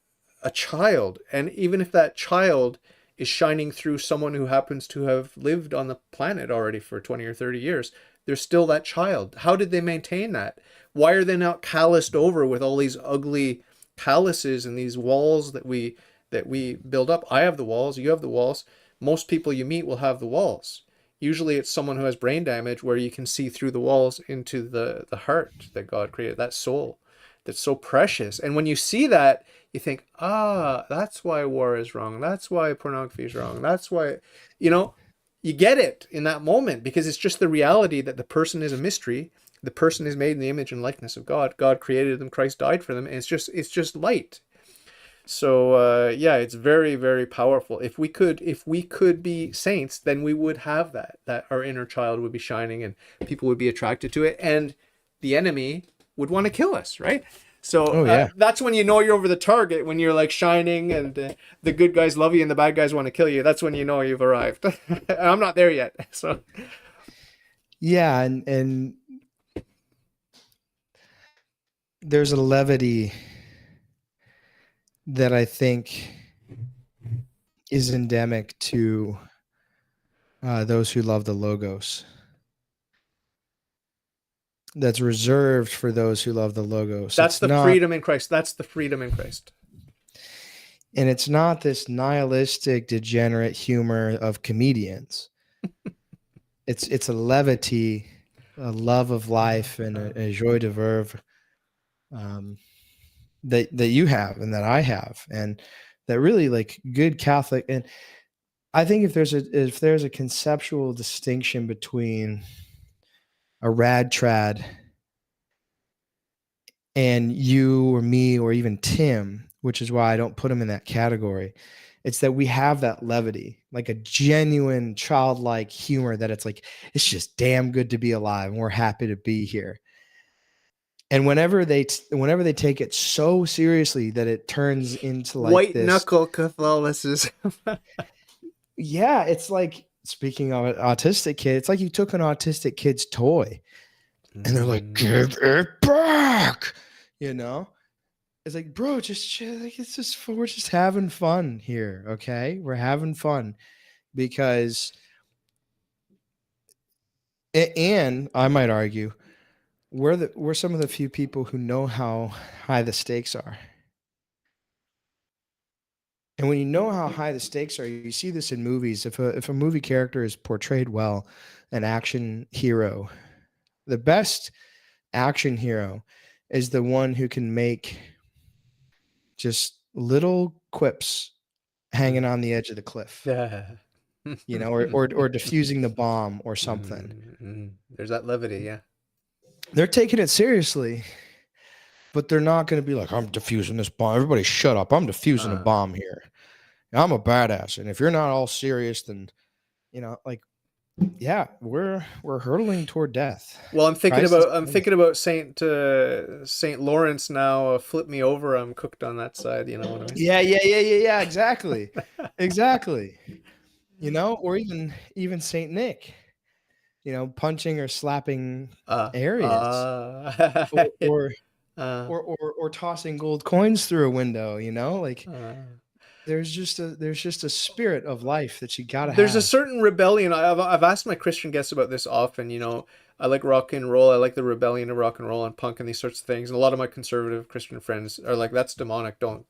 a child, and even if that child is shining through someone who happens to have lived on the planet already for 20 or 30 years, they're still that child. How did they maintain that? Why are they not calloused over with all these ugly calluses and these walls that we build up? I have the walls, you have the walls. Most people you meet will have the walls. Usually it's someone who has brain damage where you can see through the walls into the heart that God created, that soul that's so precious. And when you see that, you think, that's why war is wrong. That's why pornography is wrong. That's why, you know, you get it in that moment because it's just the reality that the person is a mystery. The person is made in the image and likeness of God. God created them. Christ died for them. And it's just light. So yeah, it's very, very powerful. If we could be saints, then we would have that our inner child would be shining and people would be attracted to it, and the enemy would want to kill us, right? So Oh yeah. that's when you know you're over the target, when you're like shining and the good guys love you and the bad guys want to kill you. That's when you know you've arrived. I'm not there yet. So Yeah, and there's a levity that I think is endemic to those who love the logos. That's reserved for those who love the logos. that's It's the not, freedom in Christ. That's the freedom in Christ. and it's not this nihilistic, degenerate humor of comedians. It's a levity, a love of life, and a joie de vivre um, that you have and that I have, and that really like good Catholic. And I think if there's a conceptual distinction between a rad trad and you or me or even Tim, which is why I don't put him in that category, it's that we have that levity, like a genuine childlike humor that it's like, it's just damn good to be alive and we're happy to be here. And whenever they take it so seriously that it turns into like White this, knuckle Catholicism. yeah, it's like, speaking of an autistic kid, it's like you took an autistic kid's toy and they're like, give it back, you know? It's like, bro, just chill. Like, it's just, we're just having fun here, okay? We're having fun because, and I might argue, we're some of the few people who know how high the stakes are. And when you know how high the stakes are, you see this in movies. If a movie character is portrayed well, an action hero, the best action hero is the one who can make just little quips hanging on the edge of the cliff, Yeah. or diffusing the bomb or something. There's that levity, yeah. They're taking it seriously, but they're not going to be like, I'm diffusing this bomb. Everybody shut up. I'm diffusing a Uh, bomb here. I'm a badass, and if you're not all serious, then like, yeah, we're hurtling toward death. Well, Christ is I'm coming. thinking about Saint Lawrence now. Flip me over, I'm cooked on that side. You know what I mean? Yeah, yeah, yeah, yeah, yeah. Exactly, exactly. Or even Saint Nick. Punching or slapping Arius, or Yeah. or Uh, or tossing gold coins through a window. Like, uh. there's just a spirit of life that you gotta There's a have. certain rebellion. I've asked my Christian guests about this often. I like rock and roll. I like the rebellion of rock and roll and punk and these sorts of things. And a lot of my conservative Christian friends are like, "That's demonic. Don't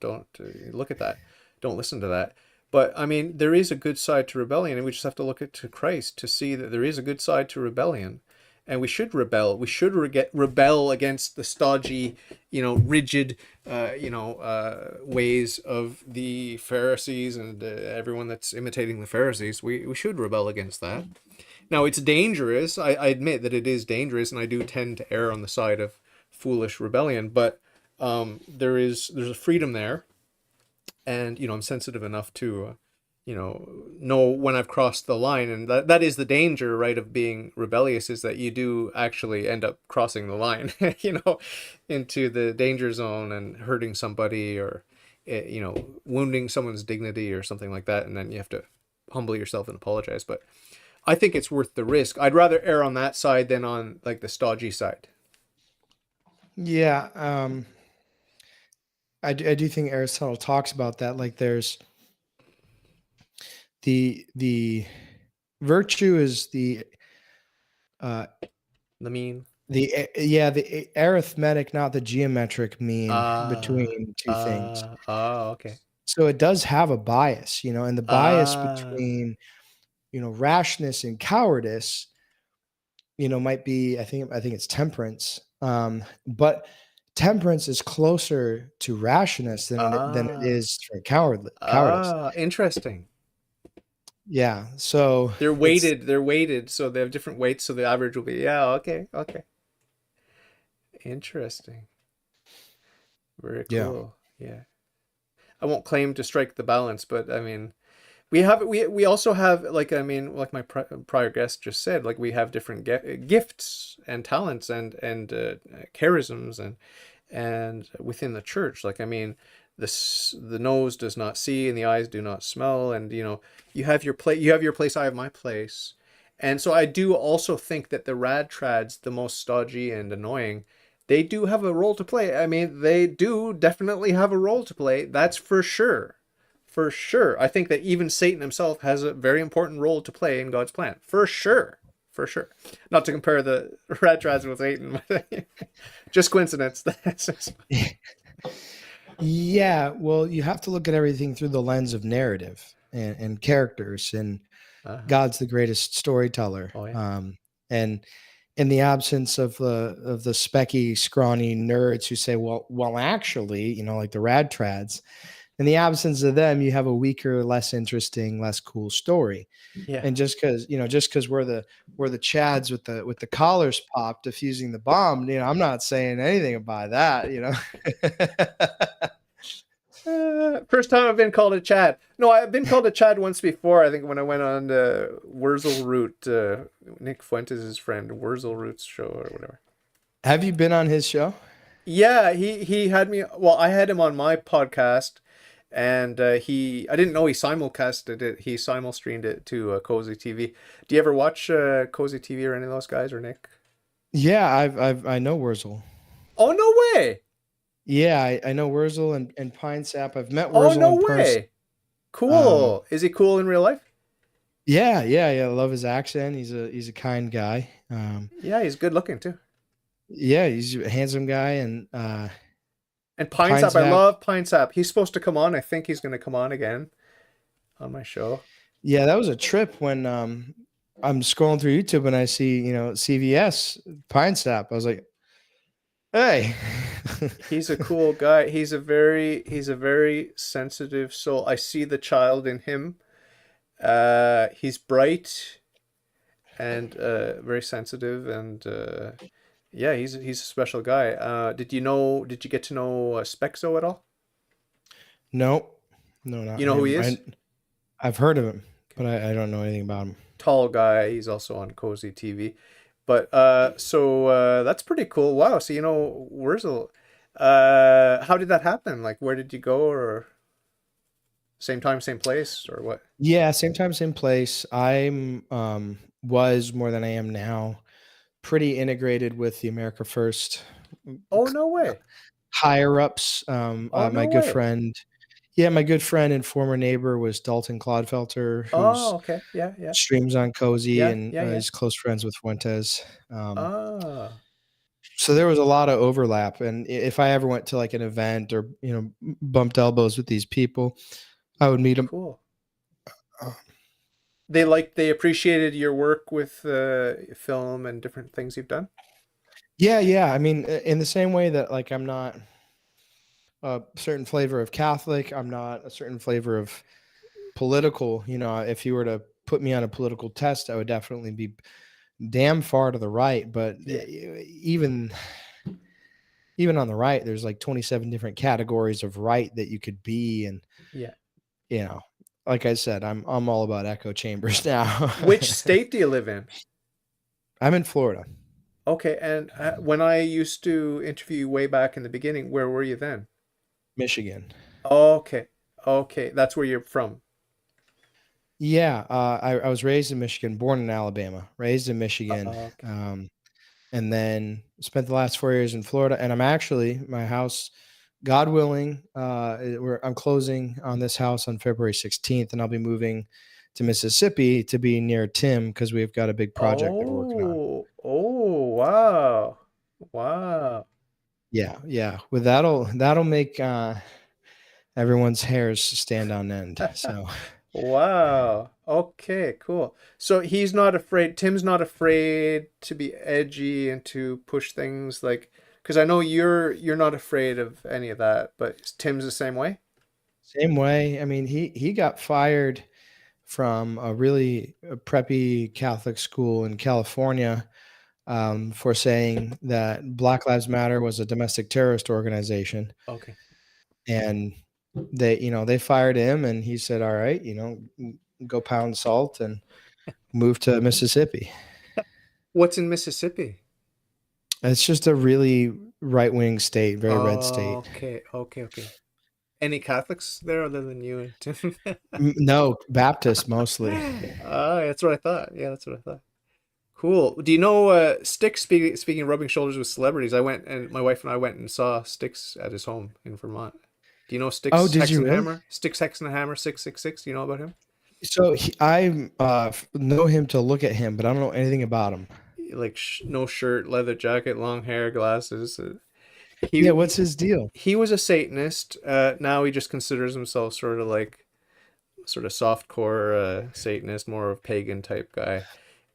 look at that. Don't listen to that." But I mean, there is a good side to rebellion, and we just have to look at to Christ to see that there is a good side to rebellion, and we should rebel. We should rebel against the stodgy, rigid, ways of the Pharisees and everyone that's imitating the Pharisees. We should rebel against that. Now, it's dangerous. I admit that it is dangerous, and I do tend to err on the side of foolish rebellion. But there's a freedom there, and I'm sensitive enough to know when I've crossed the line, and that is the danger, right, of being rebellious, is that you do actually end up crossing the line, into the danger zone and hurting somebody, or wounding someone's dignity or something like that, and then you have to humble yourself and apologize. But I think it's worth the risk. I'd rather err on that side than on like the stodgy side. Yeah, I do think Aristotle talks about that. Like, there's the virtue is uh the arithmetic, not the geometric mean between two things. Okay. So it does have a bias, and the bias Ah, between rashness and cowardice, might be, I think it's temperance. But temperance is closer to rashness than it ah, is for cowardice. interesting. Yeah. So They're it's weighted. They're weighted, so they have different weights. So the average will be, yeah. Okay. Okay. Interesting. Very yeah. cool. Yeah. I won't claim to strike the balance, but I mean, we also have, like, I mean, like my prior guest just said, like, we have different gifts and talents and charisms and within the church, like, I mean, the nose does not see and the eyes do not smell, and you have your place, I have my place. And so I do also think that the rad trads, the most stodgy and annoying, they do have a role to play. I mean, they do definitely have a role to play, that's for sure. For sure. I think that even Satan himself has a very important role to play in God's plan, for sure. For sure. Not to compare the rad trads with Satan, but just coincidence. Yeah, well, you have to look at everything through the lens of narrative and characters, and Uh-huh. God's the greatest storyteller. Oh yeah. And in the absence of the specky, scrawny nerds who say, well, actually, like the rad trads, in the absence of them, you have a weaker, less interesting, less cool story. Yeah. And just because we're the chads with the collars popped defusing the bomb, I'm not saying anything about that. First time I've been called a Chad. No, I've been called a Chad once before. I think when I went on Wurzel Root, Nick Fuentes' friend, Wurzel Root's show or whatever. Have you been on his show? Yeah, he had me. Well, I had him on my podcast, and I didn't know he simulcasted it. He simul streamed it to Cozy TV. Do you ever watch Cozy TV or any of those guys, or Nick? Yeah, I know Wurzel. Oh no way! Yeah, I know Wurzel and Pine Sap. I've met Oh Wurzel no in person. way! Um, Cool. Is he cool in real life? yeah, yeah, yeah. I love his accent. He's a kind guy. Yeah, he's good looking too. Yeah, he's a handsome guy, and And Pine Pine Sap, I Sap. love Pine Sap. He's supposed to come on. I think he's going to come on again on my show. Yeah, that was a trip when I'm scrolling through YouTube and I see CVS Pine Sap. I was like, hey. He's a cool guy. He's a very sensitive soul. I see the child in him. He's bright and very sensitive, and yeah, he's a special guy. Did you get to know Spexo at all? No, no, not You know who he him. is? I've heard of him, Okay. but I don't know anything about him. Tall guy. He's also on Cozy TV. But so that's pretty cool. Wow. So you know Wurzel. How did that happen? Like, where did you go, or same time, same place, or what? Yeah, same time, same place. I'm was more than I am now. Pretty integrated with the America First Oh, no way. higher ups. Oh, My no good way. friend, yeah, my good friend and former neighbor was Dalton Clodfelter, who's Oh, okay. Yeah, yeah, streams on Cozy, yeah, and yeah, yeah. he's close friends with Fuentes. Um, Ah, so there was a lot of overlap, and if I ever went to like an event or bumped elbows with these people, I would meet them. cool. They appreciated your work with film and different things you've done. Yeah, yeah. I mean, in the same way that like I'm not a certain flavor of Catholic, I'm not a certain flavor of political. If you were to put me on a political test, I would definitely be damn far to the right. But Yeah, even on the right, there's like 27 different categories of right that you could be, and yeah. you know, like I said, I'm all about echo chambers now. Which state do you live in? I'm in Florida, Okay, and when I used to interview you way back in the beginning, where were you then? Michigan. Okay, okay, that's where you're from. Yeah, I was raised in Michigan, born in Alabama, raised in Michigan, Okay. and then spent the last 4 years in Florida. And I'm actually my house, God willing, I'm closing on this house on February 16th, and I'll be moving to Mississippi to be near Tim because we've got a big project that we're working on. Oh, oh, wow, wow. Yeah, yeah. Well, that'll make everyone's hairs stand on end. So Wow. Okay, cool. So he's not afraid, Tim's not afraid to be edgy and to push things like, because I know you're not afraid of any of that, but Tim's the same way? same way. I mean, he got fired from a really preppy Catholic school in California for saying that Black Lives Matter was a domestic terrorist organization, Okay. and they fired him, and he said, "All right, go pound salt and move to Mississippi." What's in Mississippi? It's just a really right wing state, very red state. Okay, okay, okay. Any Catholics there other than you and Tim? No, Baptist mostly. Ah, that's what I thought. Yeah, that's what I thought. Cool. Do you know Styx? Speaking of rubbing shoulders with celebrities, I went and my wife and I went and saw Styx at his home in Vermont. Do you know Oh, Styx did you really? Hexenhammer? Styx Hexenhammer 666. Do you know about him? So I know him to look at him, but I don't know anything about him. Like no shirt, leather jacket, long hair, glasses. Yeah, He what's his deal? he was a Satanist. Now he just considers himself sort of like sort of softcore Satanist, more of pagan type guy.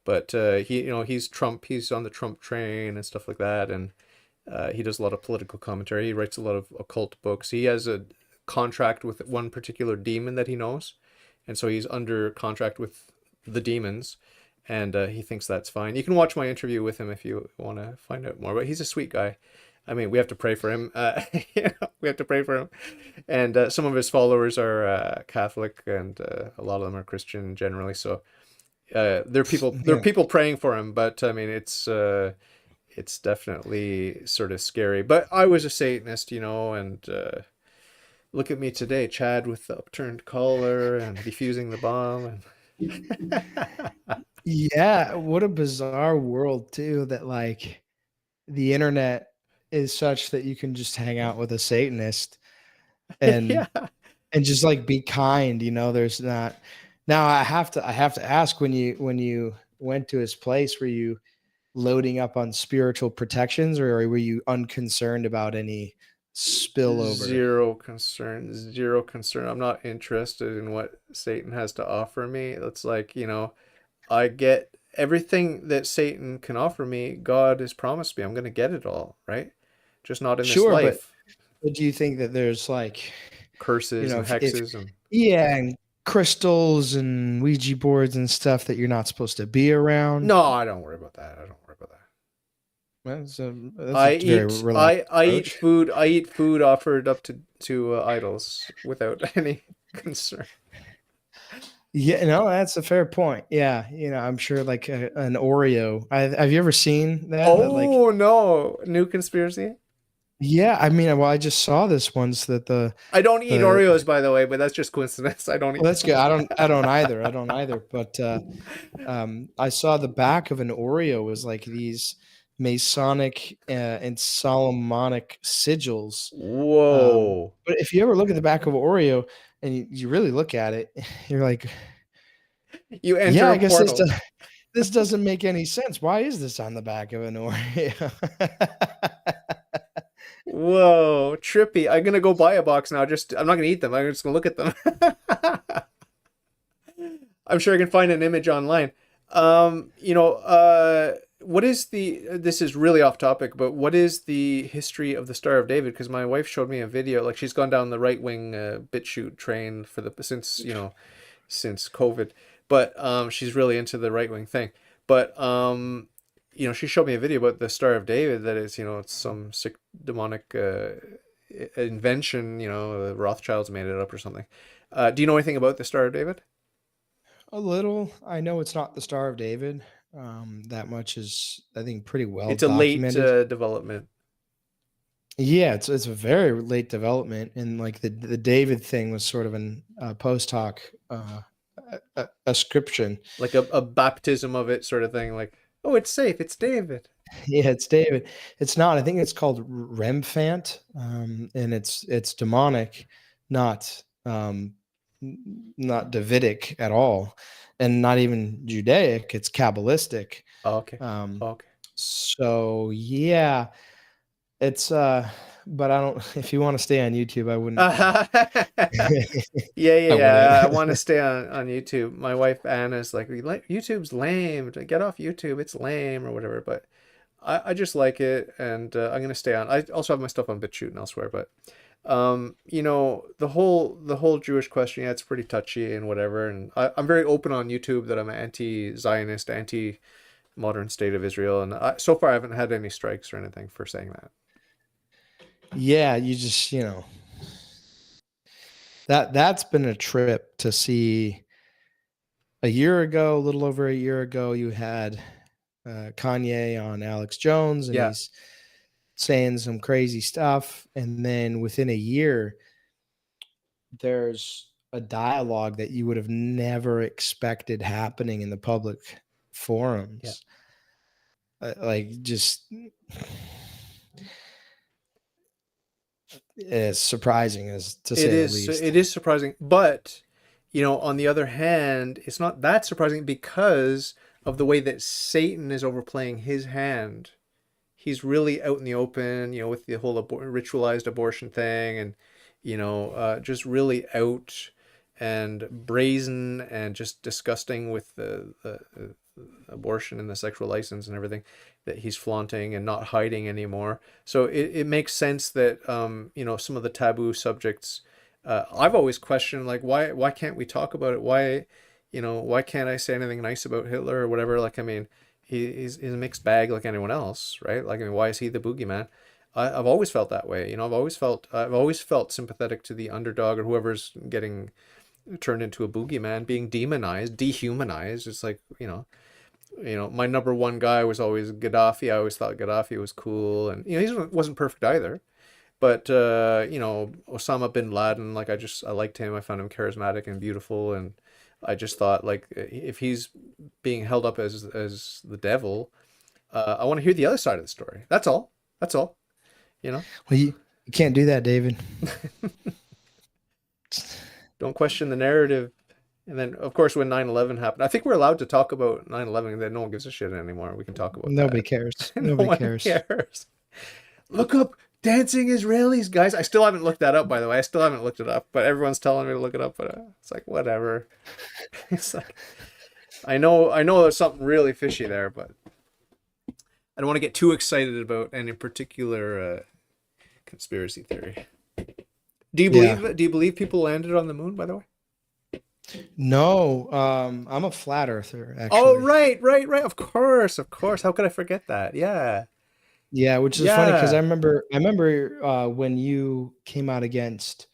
But he's Trump. He's on the Trump train and stuff like that, and he does a lot of political commentary. He writes a lot of occult books. He has a contract with one particular demon that he knows, and so he's under contract with the demons, and he thinks that's fine. You can watch my interview with him if you want to find out more. But he's a sweet guy. I mean, we have to pray for him. We have to pray for him. And some of his followers are Catholic, and a lot of them are Christian generally. So there are Yeah. people praying for him. But I mean, it's definitely sort of scary. But I was a Satanist, and look at me today, Chad with the upturned collar and defusing the bomb. And Yeah, what a bizarre world too that like the internet is such that you can just hang out with a Satanist yeah, and just like be kind, there's not. Now I have to ask, when you went to his place, were you loading up on spiritual protections, or were you unconcerned about any spillover? zero concern, zero concern. I'm not interested in what Satan has to offer me. It's like, I get everything that Satan can offer me. God has promised me I'm going to get it all, right? Just not in this Sure, but life. do you think that there's like, Curses and if hexes and yeah, and crystals and Ouija boards and stuff that you're not supposed to be around? no, I don't worry about that. I don't worry about that. That's a very relaxed I eat approach. food. I eat food offered up to idols without any concern. Yeah, no, that's a fair point. Yeah, I'm sure like an Oreo. Have you ever seen that? Like, Oh no, new conspiracy. yeah, I mean, well, I just saw this once that I don't eat the Oreos, by the way, but that's just coincidence. I don't well, eat that's good. them. I don't either. I don't either. But I saw the back of an Oreo was like these Masonic and Solomonic sigils. Whoa. But if you ever look at the back of Oreo and you really look at it, you're like, You yeah, enter a I guess portal. this doesn't make any sense. Why is this on the back of an Oreo? Whoa, trippy. I'm gonna go buy a box now. Just I'm not gonna eat them. I'm just gonna look at them. I'm sure I can find an image online. What is this is really off topic, but what is the history of the Star of David? Because my wife showed me a video, like she's gone down the right wing BitChute train for the since COVID, but she's really into the right wing thing. But she showed me a video about the Star of David that is, it's some sick demonic invention. The Rothschilds made it up or something. Do you know anything about the Star of David? A little. I know it's not the Star of David. That much is, I think, pretty well It's a late documented. development. Yeah, it's a very late development, and like the David thing was sort of an post hoc ascription. Like a baptism of it sort of thing. Like, oh, it's safe. It's David. Yeah, it's David. It's not. I think it's called Remphant, and it's demonic, not not Davidic at all, and not even Judaic. It's Kabbalistic. Oh, okay. Um, Oh, okay. so yeah, it's but I don't. If you want to stay on YouTube, I wouldn't. Yeah, yeah, I yeah. I wouldn't. want to stay on YouTube. My wife Anna's like, YouTube's lame. Get off YouTube. It's lame or whatever. But I just like it, and I'm gonna stay on. I also have my stuff on BitChute and elsewhere. But the whole Jewish question, yeah, it's pretty touchy and whatever. And I'm very open on YouTube that I'm anti-Zionist, anti-modern state of Israel, and so far I haven't had any strikes or anything for saying that. Yeah, you just that's been a trip to see. A year ago, a little over a year ago, you had Kanye on Alex Jones, and Yeah, he's saying some crazy stuff. And then within a year, there's a dialogue that you would have never expected happening in the public yeah. forums. Like, just as surprising as to It say the is least. it is surprising, but on the other hand, it's not that surprising because of the way that Satan is overplaying his hand. He's really out in the open, with the whole ritualized abortion thing, and just really out and brazen and just disgusting with the abortion and the sexual license and everything that he's flaunting and not hiding anymore. So it makes sense that some of the taboo subjects. I've always questioned, like, why can't we talk about it? Why can't I say anything nice about Hitler or whatever? Like, I mean, he's a mixed bag like anyone else, right? Like, I mean, why is he the boogeyman? I've always felt that way. I've always felt sympathetic to the underdog or whoever's getting turned into a boogeyman, being demonized, dehumanized. It's like, my number one guy was always Gaddafi. I always thought Gaddafi was cool, and he wasn't perfect either. But Osama bin Laden, like, I liked him. I found him charismatic and beautiful, and I just thought, like, if he's being held up as the devil, I want to hear the other side of the story. That's all. That's all. You know. Well, you can't do that, David. Don't question the narrative. And then, of course, when 9/11 happened, I think we're allowed to talk about 9/11. That no one gives a shit anymore. We can talk about Nobody that. cares. No Nobody one cares. cares. Look up dancing Israelis, guys. I still haven't looked that up, by the way. I still haven't looked it up, but everyone's telling me to look it up. But it's like, whatever. It's like, I know there's something really fishy there, but I don't want to get too excited about any particular conspiracy theory. Do you Yeah. believe people landed on the moon, by the way? No, I'm a flat earther, Oh, actually. right. Of course, of course. How could I forget that? Yeah, Yeah, which is funny because I yeah, remember when you came out against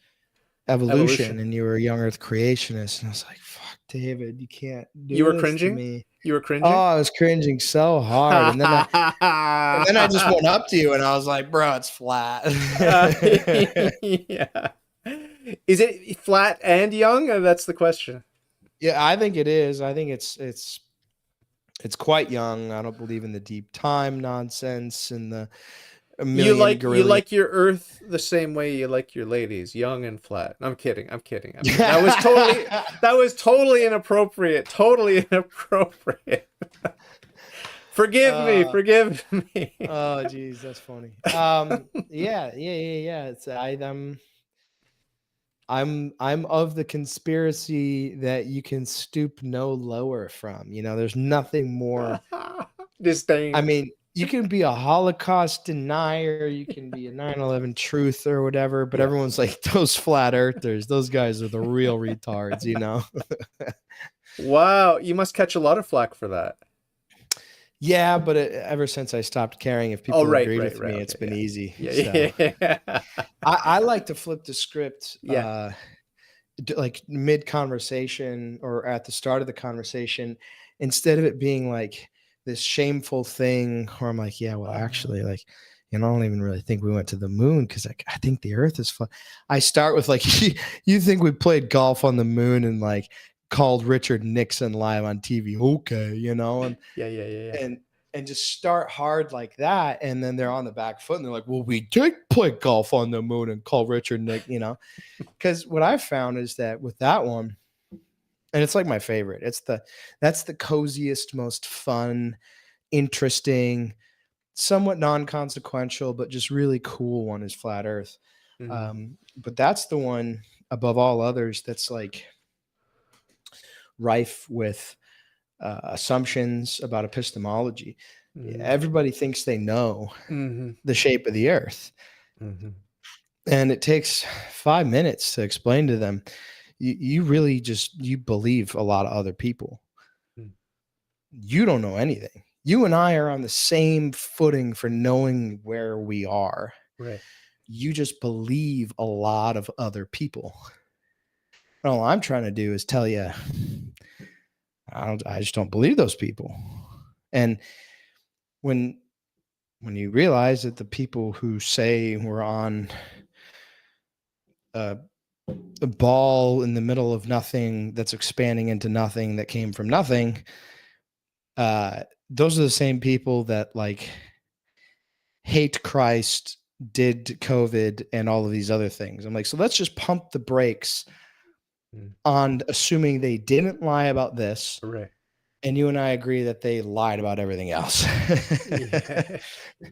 evolution Evolution. and you were a young Earth creationist, and I was like, "Fuck, David, you can't You do were this to cringing? me." You were Oh, cringing? I was cringing so hard, and then I just went up to you and I was like, "Bro, it's flat." Yeah. Is it flat and young? That's the question. Yeah, I think it is. I think it's quite young. I don't believe in the deep time nonsense and the a million You gorillion. like your Earth the same way you like your ladies, young and flat. I'm kidding. I'm kidding. I'm kidding. That was totally inappropriate. Totally inappropriate. Forgive me. uh, Forgive me. oh, geez, that's funny. Yeah. It's I'm of the conspiracy that you can stoop no lower from. You know, there's nothing more. I Disdain. mean, you can be a Holocaust denier, you can be a 9/11 truth or whatever, but Yeah. everyone's like those flat earthers, those guys are the real retards, you know? Wow. You must catch a lot of flack for that. Yeah, but ever since I stopped caring if Oh, people agreed with me, it's Okay. been Yeah. easy. So Yeah. Yeah. I like to flip the script Yeah. like mid conversation or at the start of the conversation, instead of it being like this shameful thing where I'm like, yeah, well, actually, like, you know, I don't even really think we went to the moon because like I think the Earth is flat. I start with like, you think we played golf on the moon and like called Richard Nixon live on TV? Okay, you know, Yeah. and and just start hard like that, and then they're on the back foot and they're like, well, we did play golf on the moon and call Richard Nick, you know, because what I've found is that with that one, and it's like my favorite, that's the coziest, most fun, interesting, somewhat non-consequential, but just really cool one is Flat Earth. Hmm. But that's the one above all others that's like rife with assumptions about epistemology. Hmm. Everybody thinks they know Hmm. the shape of the earth, Hmm. and it takes 5 minutes to explain to them you really just you believe a lot of other people. You don't know anything. You and I are on the same footing for knowing where we are. Right. You just believe a lot of other people. All I'm trying to do is tell you I just don't believe those people. And when you realize that the people who say we're on a, a ball in the middle of nothing that's expanding into nothing that came from nothing, those are the same people that like hate Christ, did COVID, and all of these other things. I'm like, so let's just pump the brakes Mm. on assuming they didn't lie about this. Right. And you and I agree that they lied about everything else.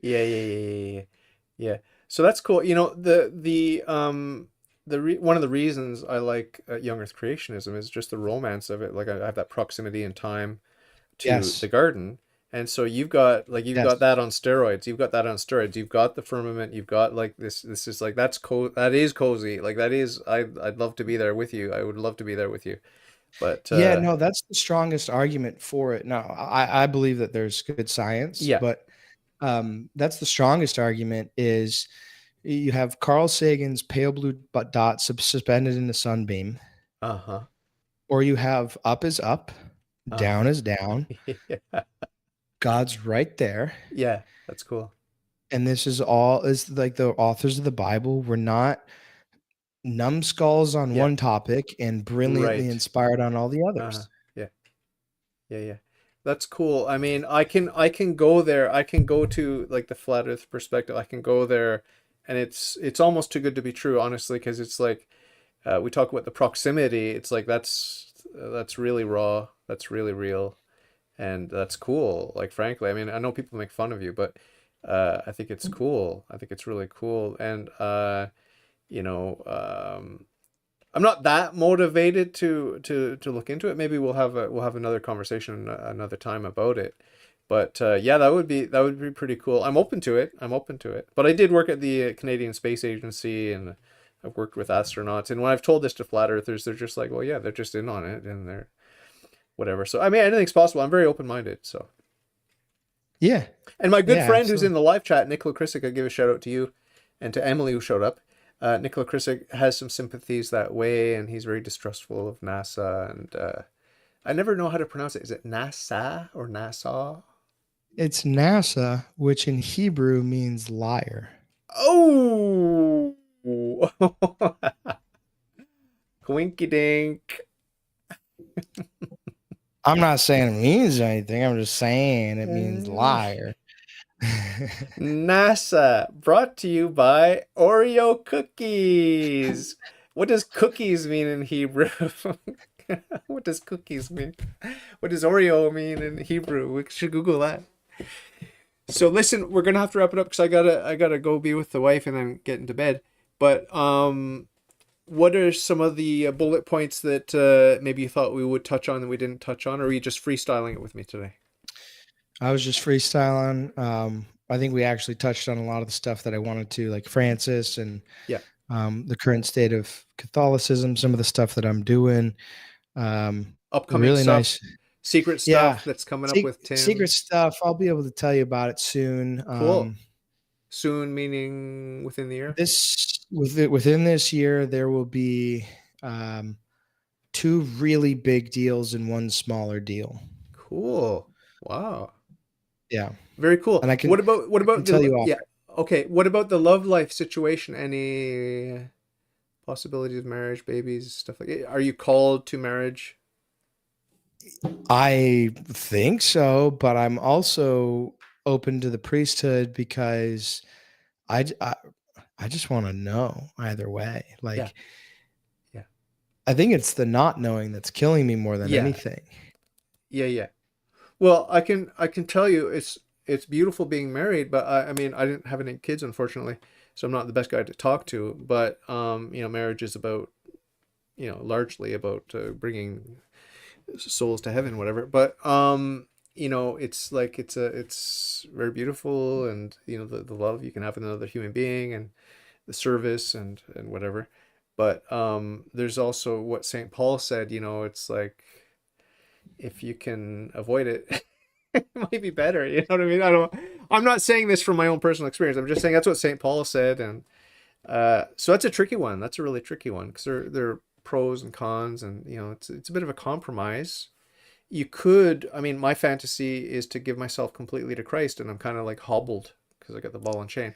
Yeah. Yeah. So that's cool. You know, one of the reasons I like young Earth creationism is just the romance of it. Like I have that proximity in time to Yes. the garden. And so you've got Yes. that on steroids. You've got that on steroids. You've got the firmament. You've got like this is like that is cozy. Like that is I'd love to be there with you. I would love to be there with you. But Yeah, no, that's the strongest argument for it. Now, I believe that there's good science, yeah. but that's the strongest argument is you have Carl Sagan's pale blue dot suspended in the sunbeam, Uh-huh. or you have up is up, down Uh-huh. is down. Yeah. God's right there. Yeah, that's cool. And this is all is like the authors of the Bible were not numbskulls on Yeah. one topic and brilliantly Right. inspired on all the Uh-huh. others. Yeah. Yeah. That's cool. I mean, I can go there. I can go to like the flat earth perspective. I can go there and it's almost too good to be true, honestly, because it's like we talk about the proximity. It's like that's really raw. That's really real. And that's cool. Like frankly, I mean, I know people make fun of you, but I think it's cool. I think it's really cool. And you know, I'm not that motivated to look into it. Maybe we'll have another conversation another time about it. But yeah, that would be pretty cool. I'm open to it. I'm open to it. But I did work at the Canadian Space Agency, and I've worked with astronauts. And when I've told this to flat earthers, they're just like, well, yeah, they're just in on it, and they're whatever. So I mean, anything's possible. I'm very open minded. So, Yeah. and my good Yeah, friend who's absolutely. in the live chat, Nicola Krisick, I give a shout out to you, and to Emily who showed up. Nikola Krisick has some sympathies that way, and he's very distrustful of NASA. And I never know how to pronounce it. Is it NASA or NASA? It's NASA, which in Hebrew means liar. Oh, Coinky dink. I'm not saying it means anything. I'm just saying it means liar. NASA, brought to you by Oreo cookies. What does cookies mean in Hebrew? What does cookies mean? What does Oreo mean in Hebrew? We should Google that. So listen, we're gonna have to wrap it up because I gotta go be with the wife and then get into bed. But what are some of the bullet points that maybe you thought we would touch on that we didn't touch on, or are you just freestyling it with me today? I was just freestyling. I think we actually touched on a lot of the stuff that I wanted to, like Francis and Yeah. the current state of Catholicism, some of the stuff that I'm doing. Upcoming Really stuff, nice. secret Yeah. stuff that's coming up with Secret Tim. stuff. I'll be able to tell you about it soon. Cool. Soon meaning within the year. Within this year, there will be um, two really big deals and one smaller deal. Cool. Wow. Yeah. Very cool. And What I can about tell you the off. yeah. Okay. What about the love life situation? Any possibilities of marriage, babies, stuff like that? Are you called to marriage? I think so, but I'm also open to the priesthood because I, j- I, I just want to know either way. Yeah. Like, Yeah. I think it's the not knowing that's killing me more than Yeah. anything. Yeah. Yeah. Well, I can tell you it's beautiful being married, but I mean I didn't have any kids unfortunately, so I'm not the best guy to talk to. But marriage is about largely about bringing souls to heaven, whatever. But it's like it's very beautiful, and the love you can have with another human being, and the service and whatever. But there's also what St. Paul said. It's like if you can avoid it, it might be better. You know what I mean? I'm not saying this from my own personal experience. I'm just saying that's what St. Paul said, and so that's a tricky one. That's a really tricky one because there are pros and cons, and it's a bit of a compromise. You could, I mean, my fantasy is to give myself completely to Christ, and I'm kind of like hobbled because I got the ball and chain,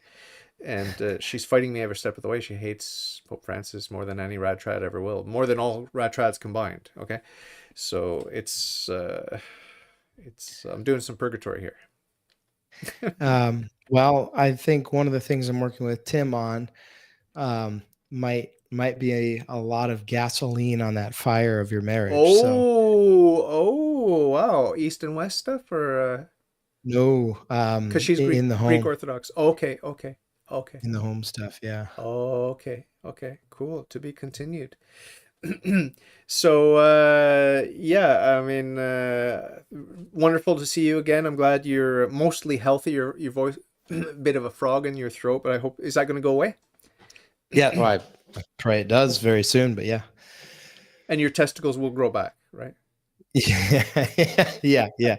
and she's fighting me every step of the way. She hates Pope Francis more than any rad trad ever will, more than all rad trads combined. Okay, so it's I'm doing some purgatory here. Well, I think one of the things I'm working with Tim on might be a lot of gasoline on that fire of your marriage. So Oh, wow. East and West stuff, or no, because she's in the Greek home, Orthodox. Okay, okay, okay. in the home stuff. Yeah. Okay, okay, cool. To be continued. So, yeah, I mean, wonderful to see you again. I'm glad you're mostly healthy. Your voice, bit of a frog in your throat, but I hope, is that going to go away? Yeah. Well, I pray it does very soon, but yeah. And your testicles will grow back, right? Yeah. Yeah. Yeah.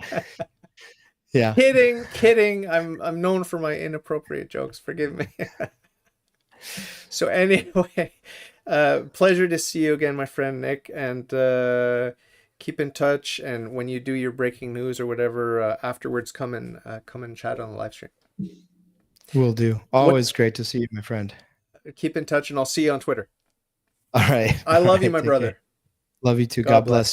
Yeah. Kidding, kidding. I'm known for my inappropriate jokes. Forgive me. So anyway, pleasure to see you again, my friend Nick, and keep in touch. And when you do your breaking news or whatever afterwards, come and chat on the live stream. Will do. What? Always great to see you, my friend. Keep in touch, and I'll see you on Twitter. All right. I All love you, right. my Take care. brother. Love you too. God God bless. bless.